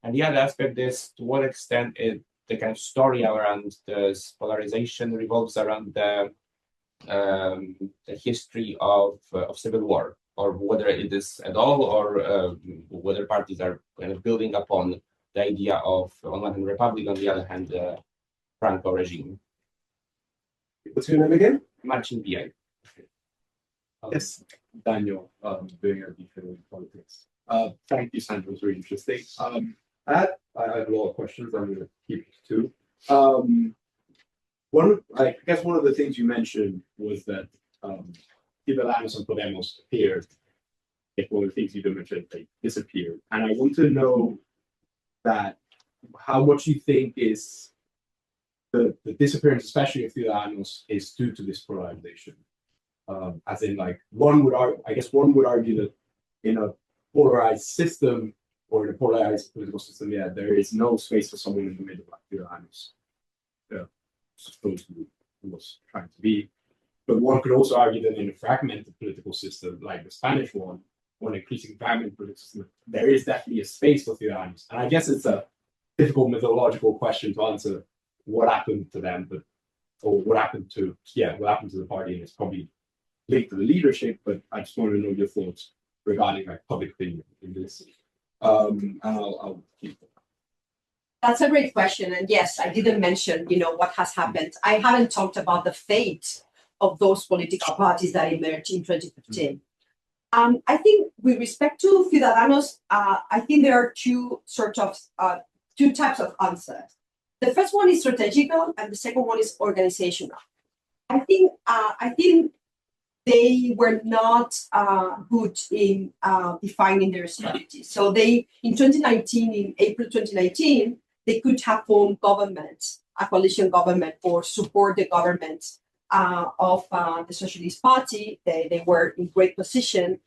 Speaker 7: And the other aspect is to what extent the kind of story around this polarization revolves around the history of civil war, or whether it is at all, or whether parties are kind of building upon the idea of, on one hand, republic, on the other hand, Franco regime.
Speaker 1: What's your name again?
Speaker 7: Marcin BI.
Speaker 1: Yes.
Speaker 3: Daniel, doing a detail in politics. Thank you, Sandra. It was really interesting. I had a lot of questions. I'm going to keep it to two. I guess one of the things you mentioned was that Ciudadanos and Podemos appeared. One of the things you did mention, they disappeared. And I want to know that how much you think is the disappearance, especially of Ciudadanos, is due to this polarization. As in, like, one would argue that in a polarized system, or in a polarized political system, there is no space for someone in the middle, like Ciudadanos supposed to was trying to be. But one could also argue that in a fragmented political system, like the Spanish one, or an increasing fragmented political system, there is definitely a space for Ciudadanos. And I guess it's a difficult methodological question to answer what happened to them, what happened to the party, and it's probably linked to the leadership, but I just want to know your thoughts regarding like public opinion in this. And I'll keep it.
Speaker 2: That's a great question. And yes, I didn't mention, what has happened. I haven't talked about the fate of those political parties that emerged in 2015. I think with respect to Ciudadanos, I think there are two types of answers. The first one is strategical, and the second one is organizational. I think they were not good in defining their strategy. So in April 2019, they could have formed a coalition government, or support the government of the Socialist Party. They were in great position,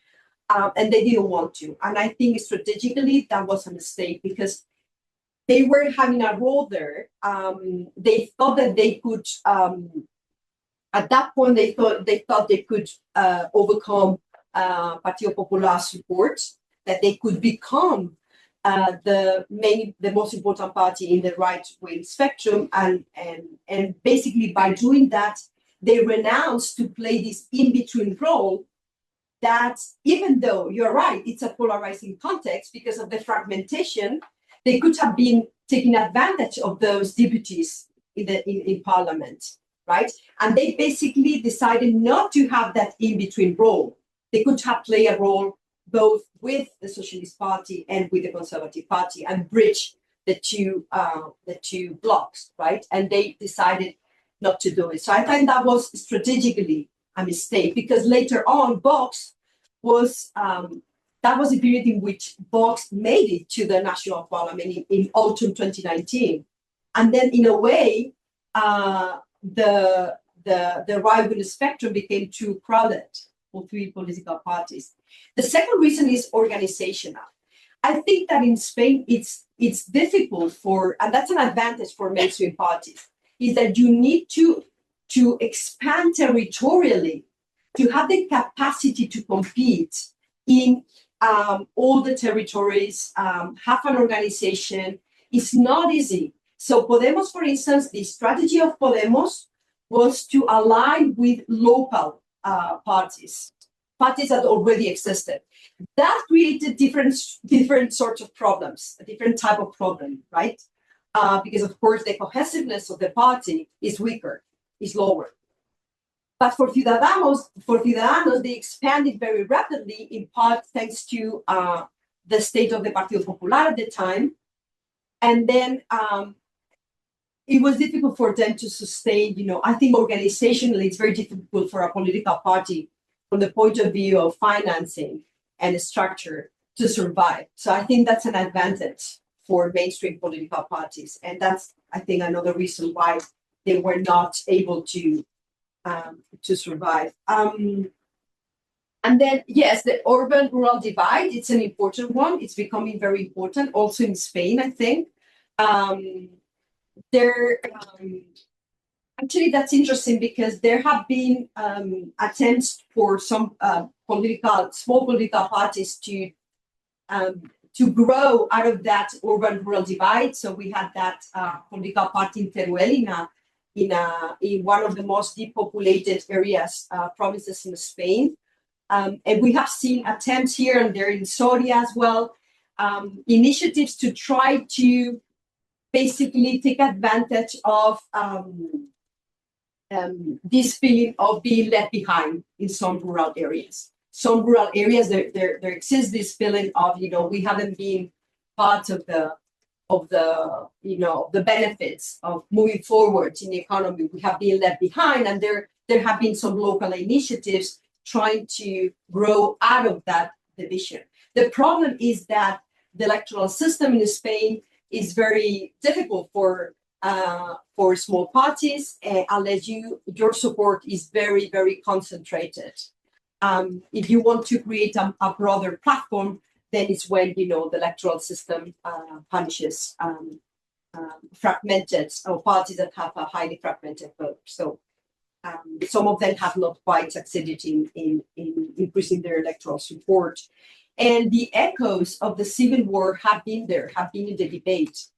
Speaker 2: and they didn't want to. And I think strategically that was a mistake, because they were having a role there. They thought that they could. At that point, they thought they could overcome Partido Popular support, that they could become the most important party in the right-wing spectrum, and basically by doing that, they renounced to play this in-between role. That even though you're right, it's a polarizing context because of the fragmentation, they could have been taking advantage of those deputies in Parliament. Right? And they basically decided not to have that in-between role. They could have played a role both with the Socialist Party and with the Conservative Party, and bridge the two blocks, right? And they decided not to do it. So I think that was strategically a mistake, because later on, Vox was that was a period in which Vox made it to the National Parliament in autumn 2019, and then in a way, the right-wing spectrum became too crowded for three political parties. The second reason is organizational. I think that in Spain, it's difficult and that's an advantage for mainstream parties, is that you need to to expand territorially, to have the capacity to compete in all the territories, have an organization, is not easy. So Podemos, for instance, the strategy of Podemos was to align with local parties that already existed. That created different sorts of problems, a different type of problem, right? Because of course the cohesiveness of the party is weaker, is lower. But for Ciudadanos, they expanded very rapidly, in part thanks to the state of the Partido Popular at the time. And then it was difficult for them to sustain, I think organizationally, it's very difficult for a political party from the point of view of financing and structure to survive. So I think that's an advantage for mainstream political parties. And that's, I think, another reason why they were not able to survive. And then, yes, the urban-rural divide, it's an important one. It's becoming very important, also in Spain, I think. Actually, that's interesting because there have been attempts for some small political parties to grow out of that urban-rural divide. So we had that political party in Teruel in one of the most depopulated areas, provinces in Spain. And we have seen attempts here and there in Soria as well, initiatives to try to basically take advantage of this feeling of being left behind in some rural areas. Some rural areas, there exists this feeling of, we haven't been part of the benefits of moving forward in the economy. We have been left behind, and there have been some local initiatives trying to grow out of that division. The problem is that the electoral system in Spain is very difficult for small parties unless your support is very, very concentrated. If you want to create a broader platform, then it's when the electoral system punishes fragmented or parties that have a highly fragmented vote. So some of them have not quite succeeded in increasing their electoral support. And the echoes of the civil war have been there, have been in the debate.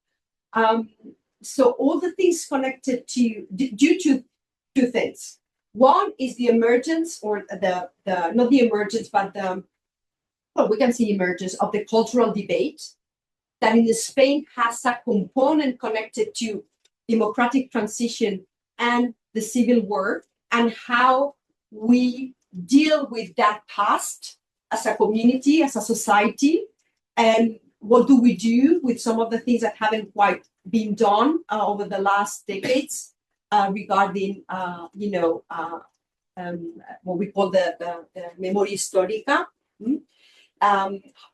Speaker 2: So all the things connected due to two things. One is the emergence, or not the emergence, but we can see emergence of the cultural debate that in Spain has a component connected to democratic transition and the civil war, and how we deal with that past as a community, as a society, and what do we do with some of the things that haven't quite been done over the last decades regarding, what we call the memoria histórica.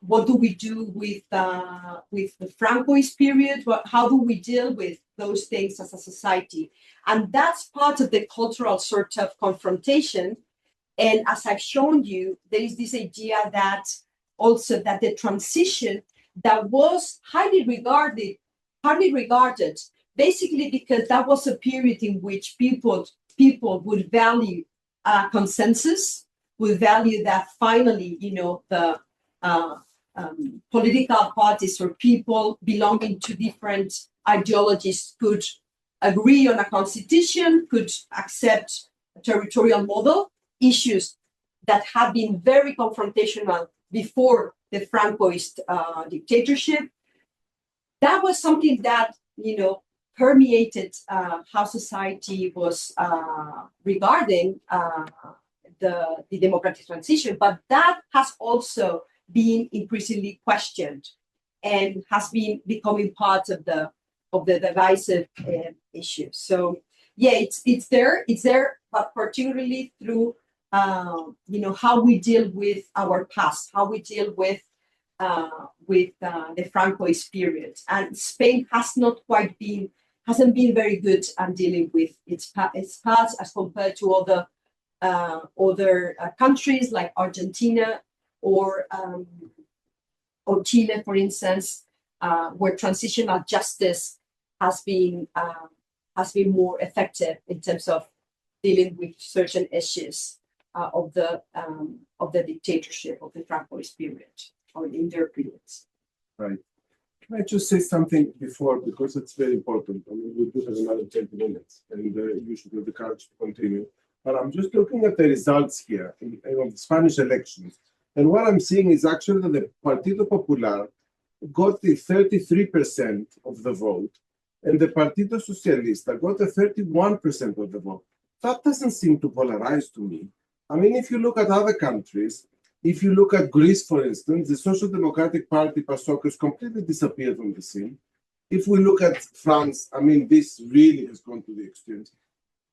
Speaker 2: What do we do with the Francoist period? How do we deal with those things as a society? And that's part of the cultural sort of confrontation. And as I've shown you, there is this idea that also that the transition that was highly regarded, basically because that was a period in which people would value consensus, would value that finally, the political parties or people belonging to different ideologies could agree on a constitution, could accept a territorial model, issues that have been very confrontational before the Francoist dictatorship. That was something that, permeated how society was regarding the democratic transition, but that has also been increasingly questioned and has been becoming part of the divisive issue. So yeah, it's there, but particularly through how we deal with our past, how we deal with the Francoist period, and Spain hasn't been very good at dealing with its past as compared to other countries like Argentina or Chile, for instance, where transitional justice has been more effective in terms of dealing with certain issues of the dictatorship of the Francoist period or in their periods.
Speaker 1: Right. Can I just say something before, because it's very important? I mean, we do have another 20 minutes, and you should have the courage to continue. But I'm just looking at the results here of the Spanish elections. And what I'm seeing is actually that the Partido Popular got the 33% of the vote, and the Partido Socialista got the 31% of the vote. That doesn't seem to polarize to me. I mean, if you look at other countries, if you look at Greece, for instance, the Social Democratic Party, PASOK, has completely disappeared from the scene. If we look at France, I mean, this really has gone to the extremes.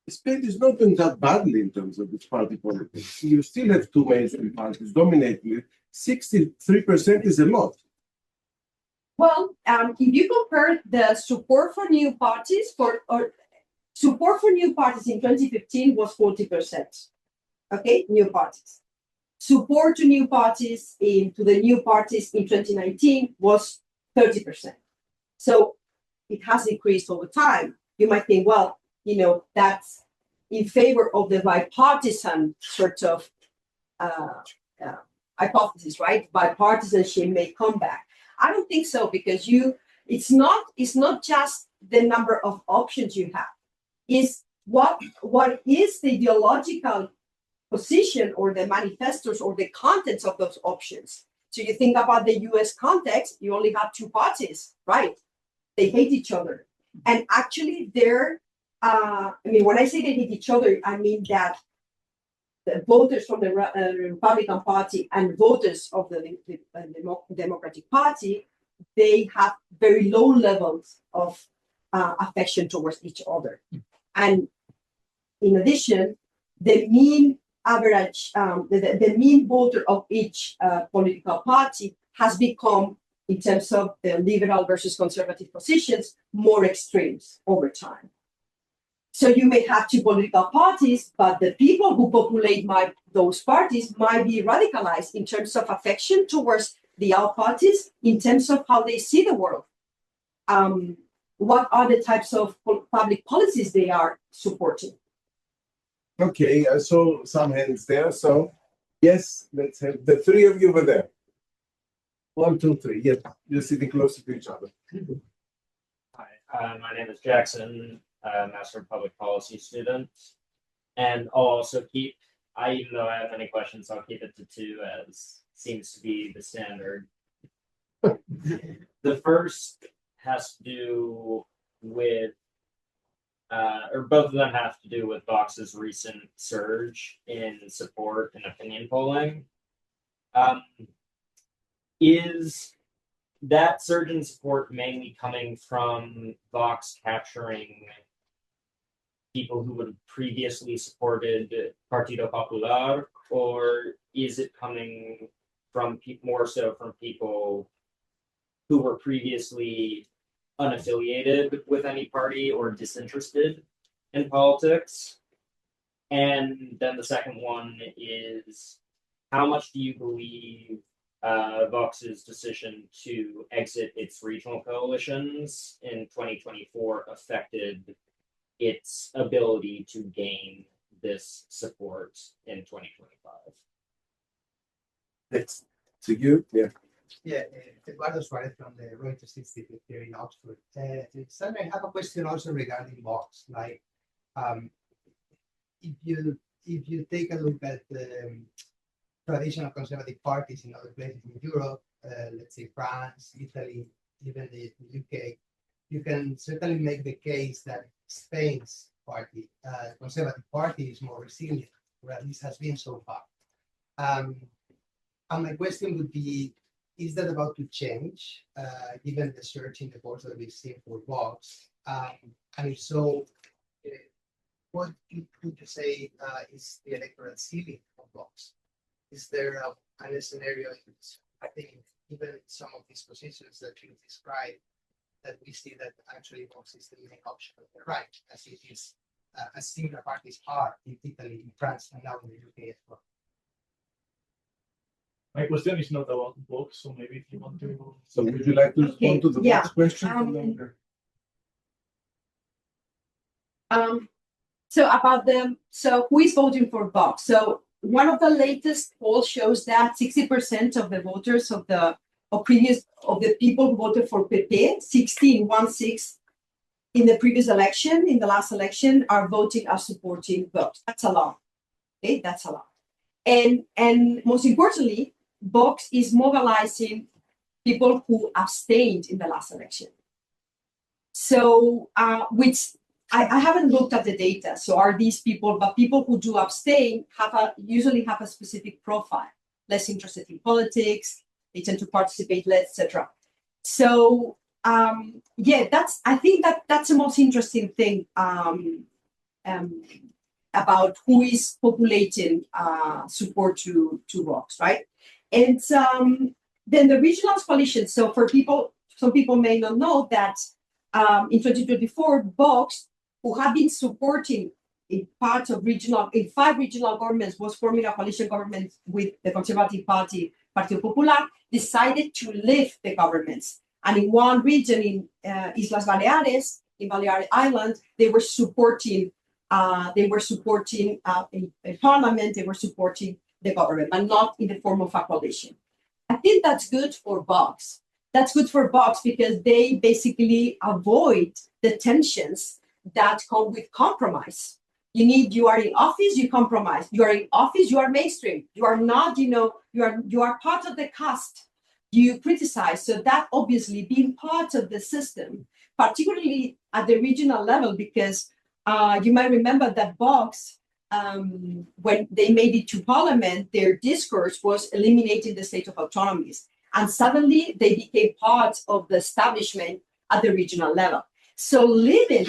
Speaker 1: Spain is not doing that badly in terms of its party politics. You still have two mainstream parties dominating it. 63% is a lot.
Speaker 2: Well, if you compare the support for new parties support for new parties in 2015 was 40%. Okay, new parties. Support to new parties to the new parties in 2019 was 30%. So it has increased over time. You might think, well, that's in favor of the bipartisan sort of hypothesis, right? Bipartisanship may come back. I don't think so, because it's not just the number of options you have. Is what is the ideological position or the manifestos or the contents of those options. So you think about the US context, you only have two parties, right? They hate each other. And actually when I say they hate each other, I mean that the voters from the Republican Party and voters of the Democratic Party, they have very low levels of affection towards each other. And in addition, the mean average, the mean voter of each political party has become, in terms of the liberal versus conservative positions, more extremes over time. So you may have two political parties, but the people who populate those parties might be radicalized in terms of affection towards the other parties, in terms of how they see the world. What are the types of public policies they are supporting?
Speaker 1: Okay, I saw some hands there. So, yes, let's have the three of you over there. 1, 2, 3. Yes, you're sitting closer to each other.
Speaker 8: Hi, my name is Jackson, Master of Public Policy student. And I'll also even though I have many questions, I'll keep it to 2, as seems to be the standard. The first has to do with or both of them have to do with Vox's recent surge in support and opinion polling. Is that surge in support mainly coming from Vox capturing people who would have previously supported Partido Popular, or is it coming from more so from people who were previously unaffiliated with any party or disinterested in politics? And then the second one is, how much do you believe Vox's decision to exit its regional coalitions in 2024 affected its ability to gain this support in 2025?
Speaker 1: That's to you, yeah.
Speaker 9: Yeah, Eduardo Suarez from the Reuters Institute here in Oxford. Sandra, I have a question also regarding Vox. Like, if you take a look at the traditional conservative parties in other places in Europe, let's say France, Italy, even the UK, you can certainly make the case that Spain's party, conservative party, is more resilient, or at least has been so far. And my question would be, is that about to change, given the surge in the votes that we've seen for Vox? And if so, what would you say is the electoral ceiling of Vox? Is there a scenario, I think, even some of these positions that you described, that we see that actually Vox is the main option of the right, as it is, as similar parties are in Italy, in France, and now in the UK as well?
Speaker 10: My question is not about Vox, so maybe if you want to.
Speaker 1: So would you like to respond to the Vox question?
Speaker 2: So about them, so who is voting for Vox? So one of the latest polls shows that 60% of the voters of the people who voted for PP, 16 in the previous election, in the last election, are supporting Vox. That's a lot. Okay, that's a lot. And most importantly, Vox is mobilizing people who abstained in the last election. So, which I haven't looked at the data. So, are these people? But people who do abstain usually have a specific profile, less interested in politics. They tend to participate less, etc. So, yeah, I think that's the most interesting thing about who is populating support to Vox, right? And then the regional coalition. So for people, some people may not know that in 2024, Vox, who have been supporting in 5 regional governments, was forming a coalition government with the Conservative Party, Partido Popular, decided to leave the governments. And in one region, in Islas Baleares, in Balearic Island, they were supporting a parliament, they were supporting the government, but not in the form of a coalition. I think that's good for Vox. That's good for Vox because they basically avoid the tensions that come with compromise. You are in office, you compromise. You are in office, you are mainstream. You are not, you are part of the cast. You criticize. So that obviously being part of the system, particularly at the regional level, because you might remember that Vox, when they made it to parliament, their discourse was eliminating the state of autonomies. And suddenly they became part of the establishment at the regional level. So living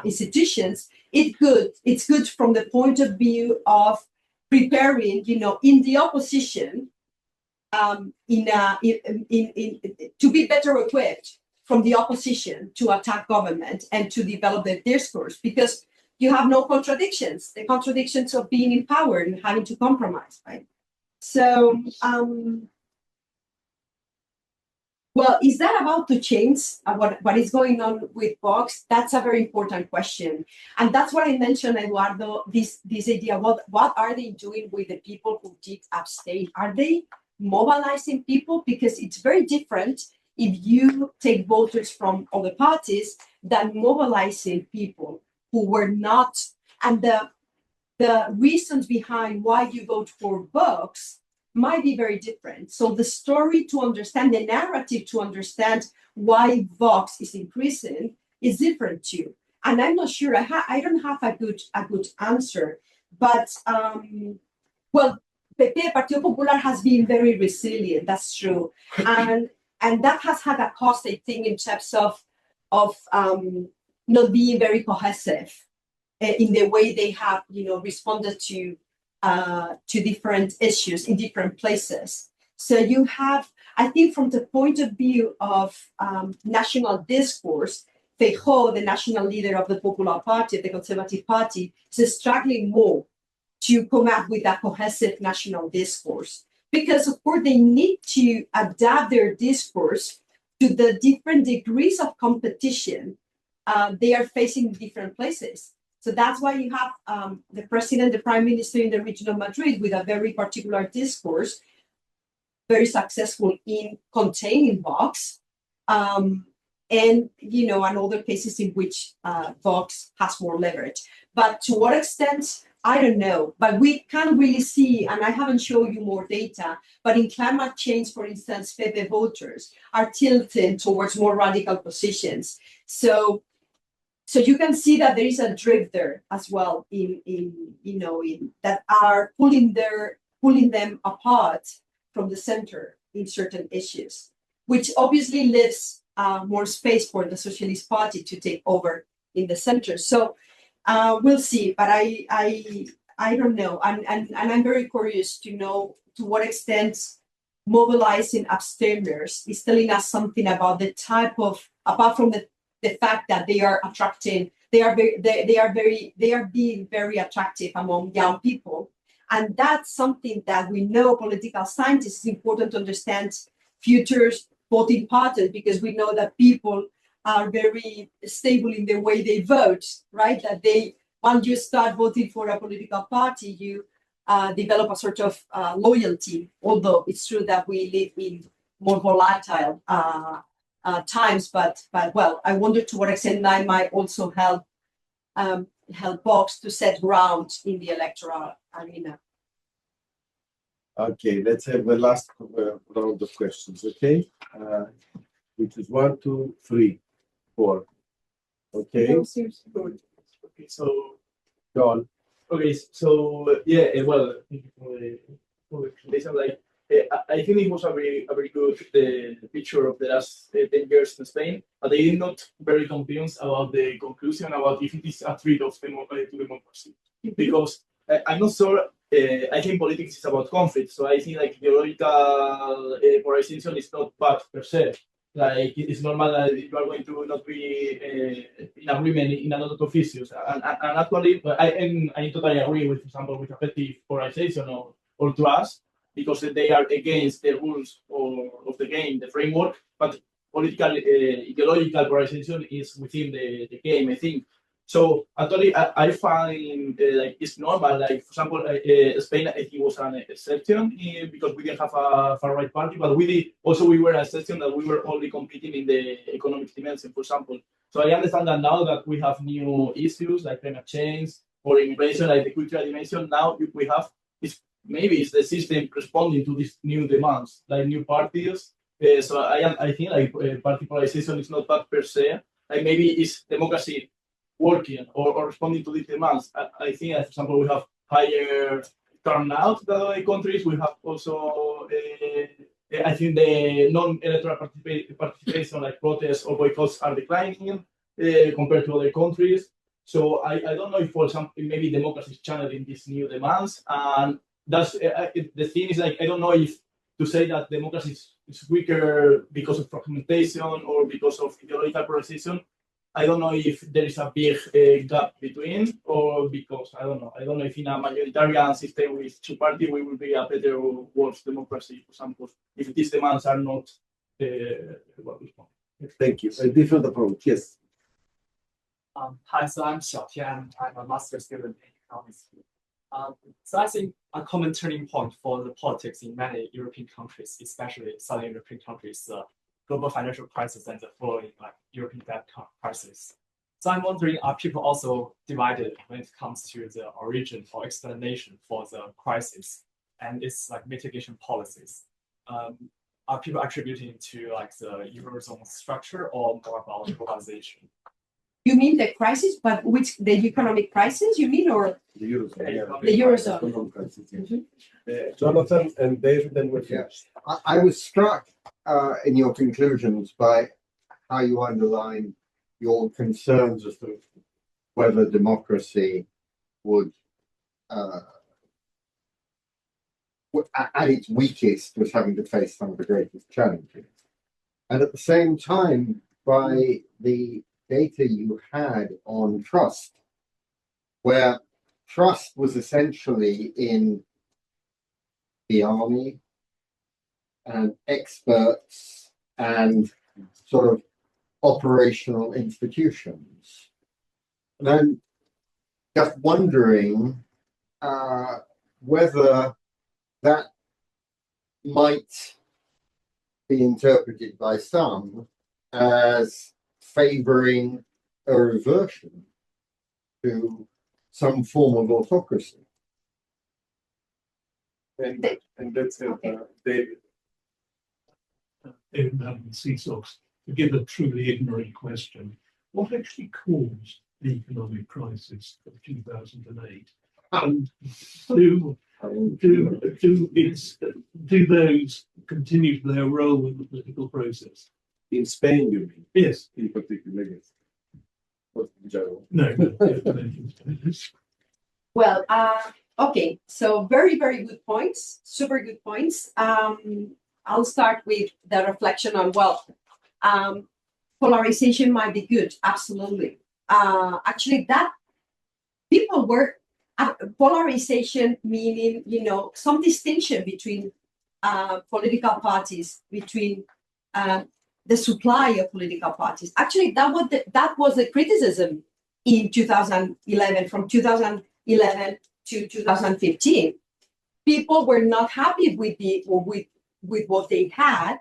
Speaker 2: institutions, it's good from the point of view of preparing, in the opposition, to be better equipped from the opposition to attack government and to develop their discourse, because you have no contradictions, the contradictions of being in power and having to compromise, right? So, well, is that about to change? What is going on with Vox? That's a very important question. And that's what I mentioned, Eduardo, this idea, what are they doing with the people who did abstain? Are they mobilizing people? Because it's very different if you take voters from other parties than mobilizing people who were not. And the reasons behind why you vote for Vox might be very different. So the story to understand, the narrative to understand why Vox is increasing is different too. And I'm not sure, I don't have a good answer, but well, PP, Partido Popular has been very resilient, that's true. And that has had a cost, I think, in terms of not being very cohesive in the way they have, responded to different issues in different places. So you have, I think, from the point of view of national discourse, Feijóo, the national leader of the Popular Party, the Conservative Party, is struggling more to come up with a cohesive national discourse. Because, of course, they need to adapt their discourse to the different degrees of competition they are facing in different places. So that's why you have the president, the prime minister in the region of Madrid with a very particular discourse, very successful in containing Vox, and other cases in which Vox has more leverage. But to what extent, I don't know. But we can really see, and I haven't shown you more data, but in climate change, for instance, Pepe voters are tilted towards more radical positions. So you can see that there is a drift there as well in that are pulling them apart from the center in certain issues, which obviously leaves more space for the Socialist Party to take over in the center. So we'll see, but I don't know, and I'm very curious to know to what extent mobilizing abstainers is telling us something about the type of, apart from the fact that they are attracting, they are being very attractive among young people. And that's something that we know, political scientists, is important to understand future voting patterns, because we know that people are very stable in the way they vote, right? That they, once you start voting for a political party, you develop a sort of loyalty, although it's true that we live in more volatile times, but well, I wonder to what extent that might also help Vox to set ground in the electoral arena.
Speaker 1: Okay, let's have the last round of questions, okay? Which is 1, 2, 3, 4. Okay,
Speaker 10: Okay, so
Speaker 1: John.
Speaker 10: okay, so yeah, well, thank you for the explanation. Like, I think it was a very good picture of the last 10 years in Spain, but I'm not very convinced about the conclusion about if it is a threat of to democracy, because I'm not sure. I think politics is about conflict, so I think like ideological polarization is not bad per se. Like it's normal that you are going to not be in agreement in a lot of issues, and actually, I totally agree with, for example, with effective polarization or trust, because they are against the rules of the game, the framework. But political, ideological polarization is within the game, I think. So actually, I find like it's normal. Like for example, Spain, I think was an exception because we didn't have a far right party, but we were an exception that we were only competing in the economic dimension, for example. So I understand that now that we have new issues like climate change or immigration, like the cultural dimension. Now we have maybe it's the system responding to these new demands, like new parties. So I think like party polarization is not bad per se. Like maybe it's democracy working or responding to these demands. I think, for example, we have higher turnout than other countries. We have also, I think, the non-electoral participation, like protests or boycotts, are declining compared to other countries. So I don't know if, for example, maybe democracy is channeling these new demands, and that's the thing is like I don't know if to say that democracy is weaker because of fragmentation or because of ideological polarization. I don't know if there is a big gap between, or because I don't know. I don't know if in a majoritarian system with two parties we will be a better or worse democracy, for example, if these demands are not well responded.
Speaker 1: Thank you. A different approach, yes.
Speaker 11: Hi, so I'm Xiaotian. I'm a master's student in economics. So I think a common turning point for the politics in many European countries, especially Southern European countries, global financial crisis and the following like European debt crisis. So I'm wondering, are people also divided when it comes to the origin or explanation for the crisis and its like mitigation policies? Are people attributing to like the Eurozone structure or more about globalization?
Speaker 2: You mean the crisis, but which the economic crisis? You mean, or
Speaker 1: The Eurozone. Yeah.
Speaker 2: the Eurozone?
Speaker 1: Economic crisis, yes. Jonathan and David, then we're finished.
Speaker 12: I was struck in your conclusions by how you underline your concerns as to whether democracy would, at its weakest, was having to face some of the greatest challenges. And at the same time, by the data you had on trust, where trust was essentially in the army and experts and sort of operational institutions. And I'm just wondering whether that might be interpreted by some as favoring a reversion to some form of autocracy.
Speaker 1: And let's have David.
Speaker 13: In CSOX, to give a truly ignorant question, what actually caused the economic crisis of 2008? And do those continue their role in the political process?
Speaker 1: In Spain, you mean?
Speaker 13: Yes.
Speaker 1: In particular, yes. But in general.
Speaker 13: No.
Speaker 2: Well, okay. So very, very good points. Super good points. I'll start with the reflection on, well, polarization might be good. Absolutely. Actually, that people were polarization, meaning, some distinction between political parties, between the supply of political parties. Actually, that was the criticism in 2011, from 2011 to 2015. People were not happy with what they had.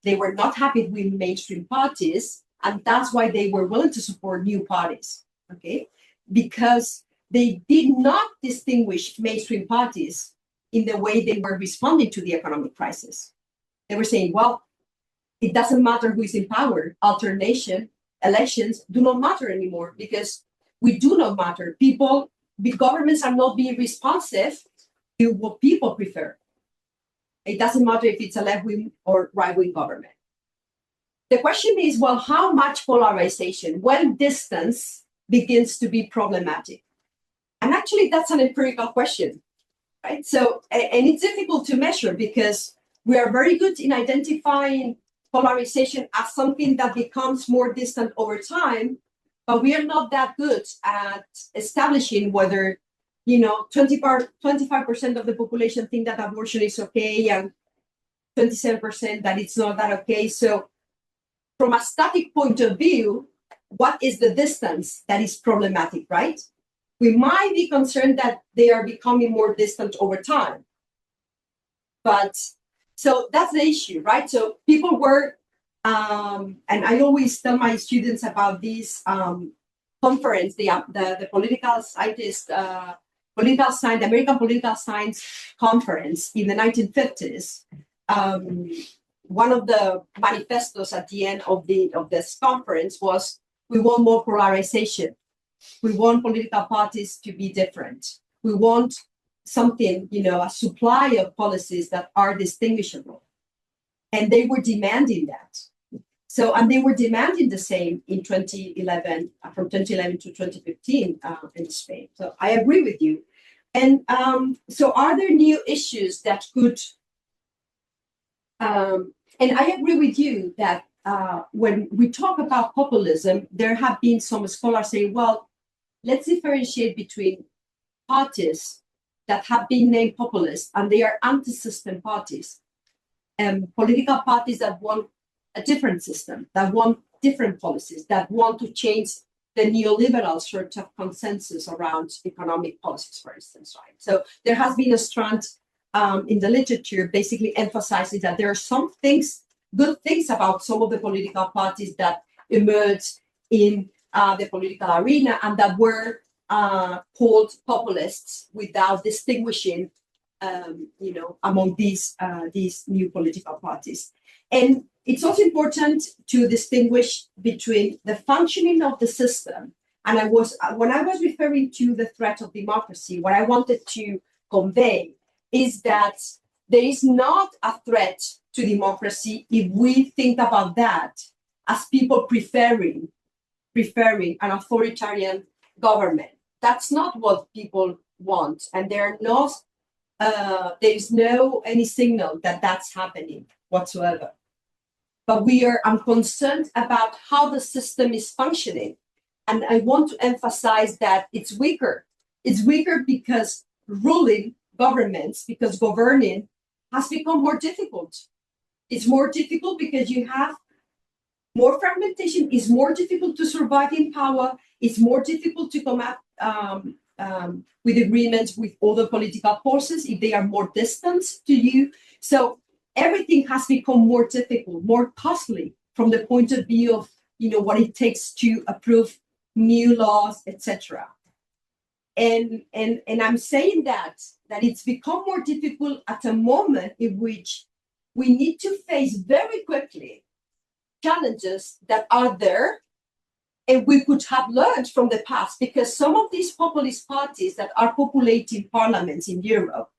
Speaker 2: They were not happy with mainstream parties, and that's why they were willing to support new parties. Okay, because they did not distinguish mainstream parties in the way they were responding to the economic crisis. They were saying, well, it doesn't matter who is in power. Alternation, elections do not matter anymore because we do not matter. Big governments are not being responsive to what people prefer. It doesn't matter if it's a left-wing or right-wing government. The question is, well, how much polarization, when distance begins to be problematic? And actually, that's an empirical question, right? So, and it's difficult to measure because we are very good in identifying polarization as something that becomes more distant over time, but we are not that good at establishing whether, 25% of the population think that abortion is okay and 27% that it's not that okay. So from a static point of view, what is the distance that is problematic, right? We might be concerned that they are becoming more distant over time. But so that's the issue, right? So people were, and I always tell my students about this conference, the political scientist, the American Political Science Conference in the 1950s. One of the manifestos at the end of this conference was, we want more polarization. We want political parties to be different. We want something, a supply of policies that are distinguishable. And they were demanding that. So, and they were demanding the same in 2011, from 2011 to 2015 in Spain. So I agree with you. And so are there new issues that could, and I agree with you that when we talk about populism, there have been some scholars saying, well, let's differentiate between parties that have been named populist and they are anti-system parties, and political parties that want a different system, that want different policies, that want to change the neoliberal sort of consensus around economic policies, for instance, right? So there has been a strand in the literature basically emphasizing that there are some things, good things about some of the political parties that emerged in the political arena and that were called populists without distinguishing, among these new political parties. And it's also important to distinguish between the functioning of the system. And when I was referring to the threat of democracy, what I wanted to convey is that there is not a threat to democracy if we think about that as people preferring an authoritarian government. That's not what people want, and there is no any signal that that's happening whatsoever. But I'm concerned about how the system is functioning, and I want to emphasize that it's weaker. It's weaker because governing has become more difficult. It's more difficult because you have more fragmentation. It's more difficult to survive in power. It's more difficult to come up with agreements with other political forces if they are more distant to you. So everything has become more difficult, more costly from the point of view of what it takes to approve new laws, etc. And I'm saying that it's become more difficult at a moment in which we need to face very quickly challenges that are there, and we could have learned from the past, because some of these populist parties that are populating parliaments in Europe,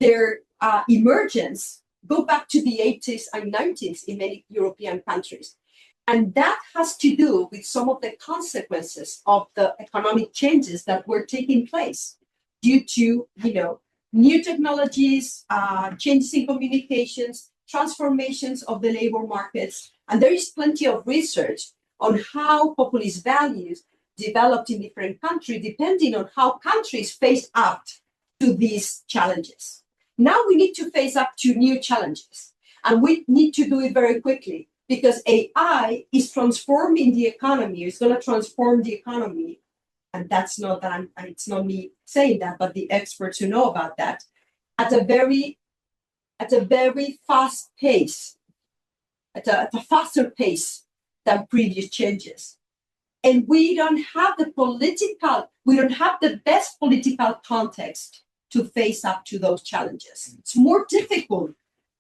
Speaker 2: their emergence go back to the 80s and 90s in many European countries. And that has to do with some of the consequences of the economic changes that were taking place due to, new technologies, changes in communications, transformations of the labor markets. And there is plenty of research on how populist values developed in different countries, depending on how countries face up to these challenges. Now we need to face up to new challenges, and we need to do it very quickly. because AI is transforming the economy. It's going to transform the economy, and that's not that it's not me saying that, but the experts who know about that at a very fast pace, at a faster pace than previous changes. And we don't have the best political context to face up to those challenges. It's more difficult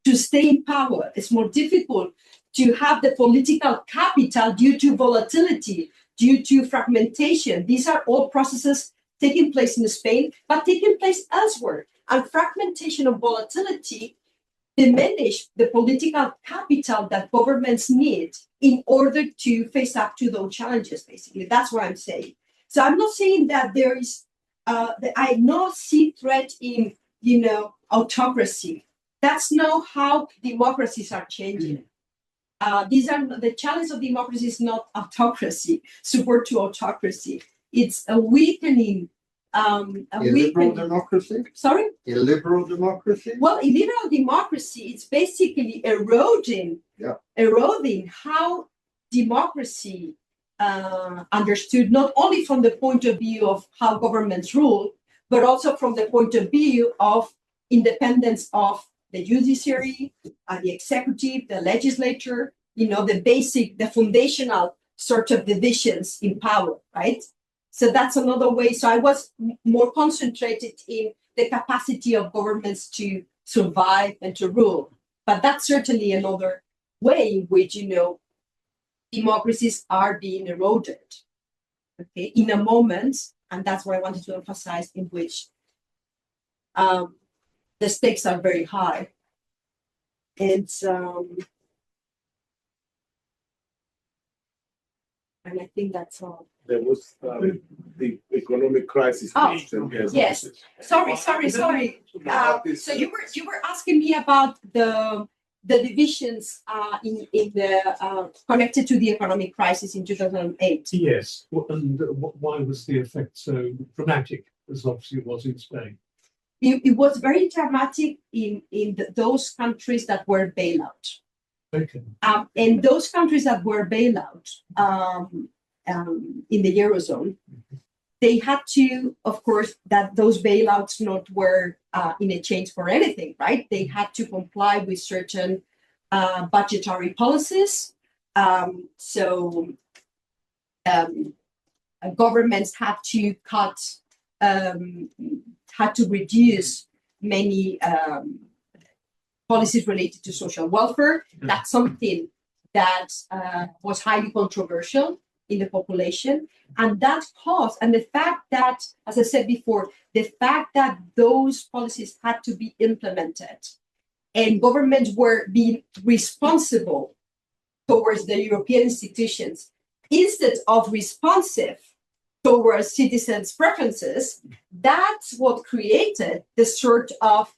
Speaker 2: to stay in power. It's more difficult to have the political capital due to volatility, due to fragmentation. These are all processes taking place in Spain, but taking place elsewhere. And fragmentation and volatility diminish the political capital that governments need in order to face up to those challenges, basically. That's what I'm saying. So I'm not saying that there is, I not see threat in, autocracy. That's not how democracies are changing. These are the challenge of democracy is not autocracy, support to autocracy. It's a weakening.
Speaker 12: Illiberal democracy?
Speaker 2: Sorry?
Speaker 12: Illiberal democracy?
Speaker 2: Well, illiberal democracy is basically eroding how democracy understood, not only from the point of view of how governments rule, but also from the point of view of independence of the judiciary, the executive, the legislature, the foundational sort of divisions in power, right? So that's another way. So I was more concentrated in the capacity of governments to survive and to rule. But that's certainly another way in which, democracies are being eroded, okay, in a moment, and that's what I wanted to emphasize, in which the stakes are very high. And I think that's all.
Speaker 1: There was the economic crisis. Question.
Speaker 2: Yes. Sorry. So you were asking me about the divisions in the connected to the economic crisis in 2008.
Speaker 13: Yes, and why was the effect so dramatic, as obviously it was in Spain?
Speaker 2: It was very dramatic in those countries that were bailout.
Speaker 13: Okay.
Speaker 2: And those countries that were bailout in the Eurozone, they had to, of course, that those bailouts not were in exchange for anything, right? They had to comply with certain budgetary policies. Governments had to cut, had to reduce many policies related to social welfare. That's something that was highly controversial in the population. And that caused, and the fact that, as I said before, the fact that those policies had to be implemented and governments were being responsible towards the European institutions instead of responsive towards citizens' preferences, that's what created the sort of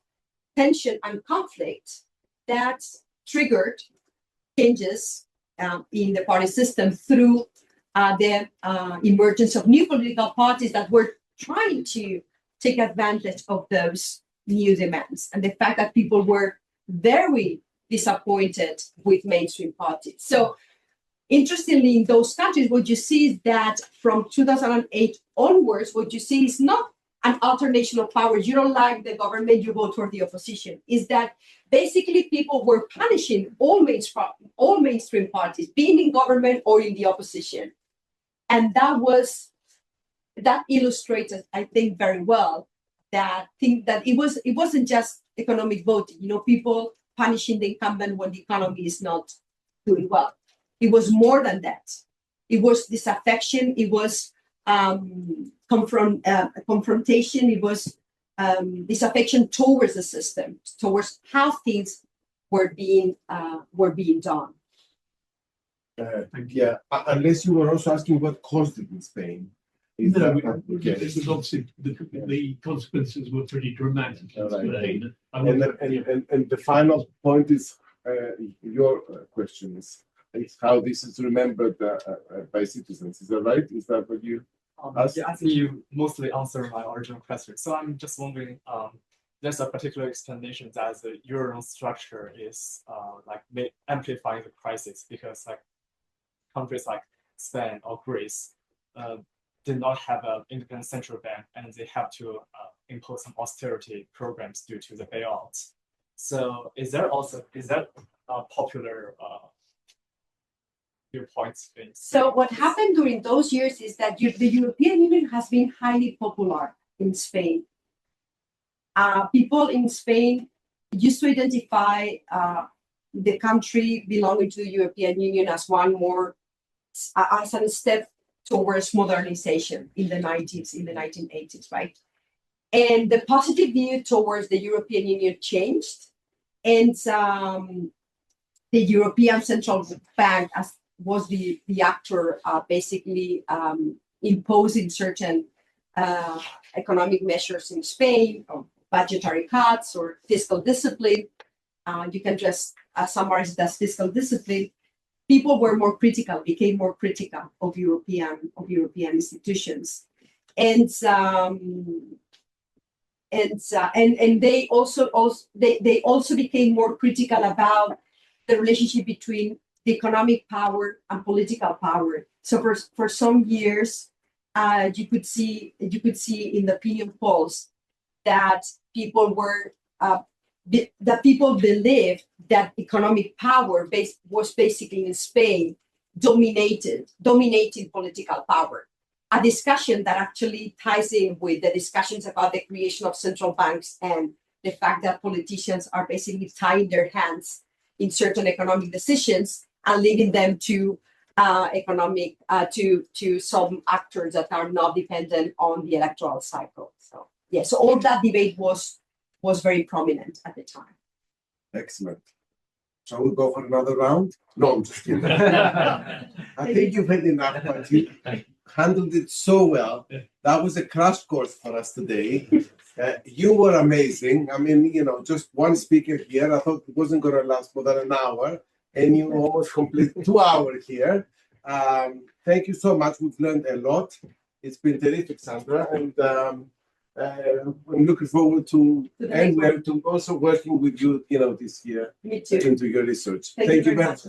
Speaker 2: tension and conflict that triggered changes in the party system through the emergence of new political parties that were trying to take advantage of those new demands, and the fact that people were very disappointed with mainstream parties. So interestingly, in those countries, what you see is that from 2008 onwards, what you see is not an alternation of powers. You don't like the government, you vote for the opposition. Is that basically people were punishing all mainstream parties, being in government or in the opposition. And that illustrated, I think, very well that it wasn't just economic voting, people punishing the incumbent when the economy is not doing well. It was more than that. It was disaffection. It was confrontation. It was disaffection towards the system, towards how things were being done.
Speaker 1: Yeah, unless you were also asking what caused it in Spain.
Speaker 13: No, it was obviously the consequences were pretty dramatic in Spain.
Speaker 1: And the final point is your question is how this is remembered by citizens. Is that right? Is that what you asked?
Speaker 11: Yeah, I think you mostly answered my original question. So I'm just wondering, there's a particular explanation that the euro structure is amplifying the crisis because like countries like Spain or Greece did not have an independent central bank and they have to impose some austerity programs due to the bailouts. So is that a popular viewpoints?
Speaker 2: So what happened during those years is that the European Union has been highly popular in Spain. People in Spain used to identify the country belonging to the European Union as one more as a step towards modernization in the 1980s, right? And the positive view towards the European Union changed, and the European Central Bank was the actor basically imposing certain economic measures in Spain, or budgetary cuts or fiscal discipline. You can just summarize it as fiscal discipline. People were more critical, became more critical of European institutions, and they also became more critical about the relationship between the economic power and political power. So for some years, you could see in the opinion polls that people believed that economic power was basically in Spain dominating political power. A discussion that actually ties in with the discussions about the creation of central banks and the fact that politicians are basically tying their hands in certain economic decisions and leaving them to some actors that are not dependent on the electoral cycle. So yeah, so all that debate was very prominent at the time.
Speaker 1: Excellent. Shall we go for another round? No, I'm just kidding. I think you've had enough, but you handled it so well. That was a crash course for us today. You were amazing. I mean, just one speaker here. I thought it wasn't going to last more than an hour, and you almost completed 2 hours here. Thank you so much. We've learned a lot. It's been terrific, Sandra, and I'm looking forward to also working with you, this year
Speaker 2: Me too.
Speaker 1: into your research.
Speaker 2: Thank you very
Speaker 1: much.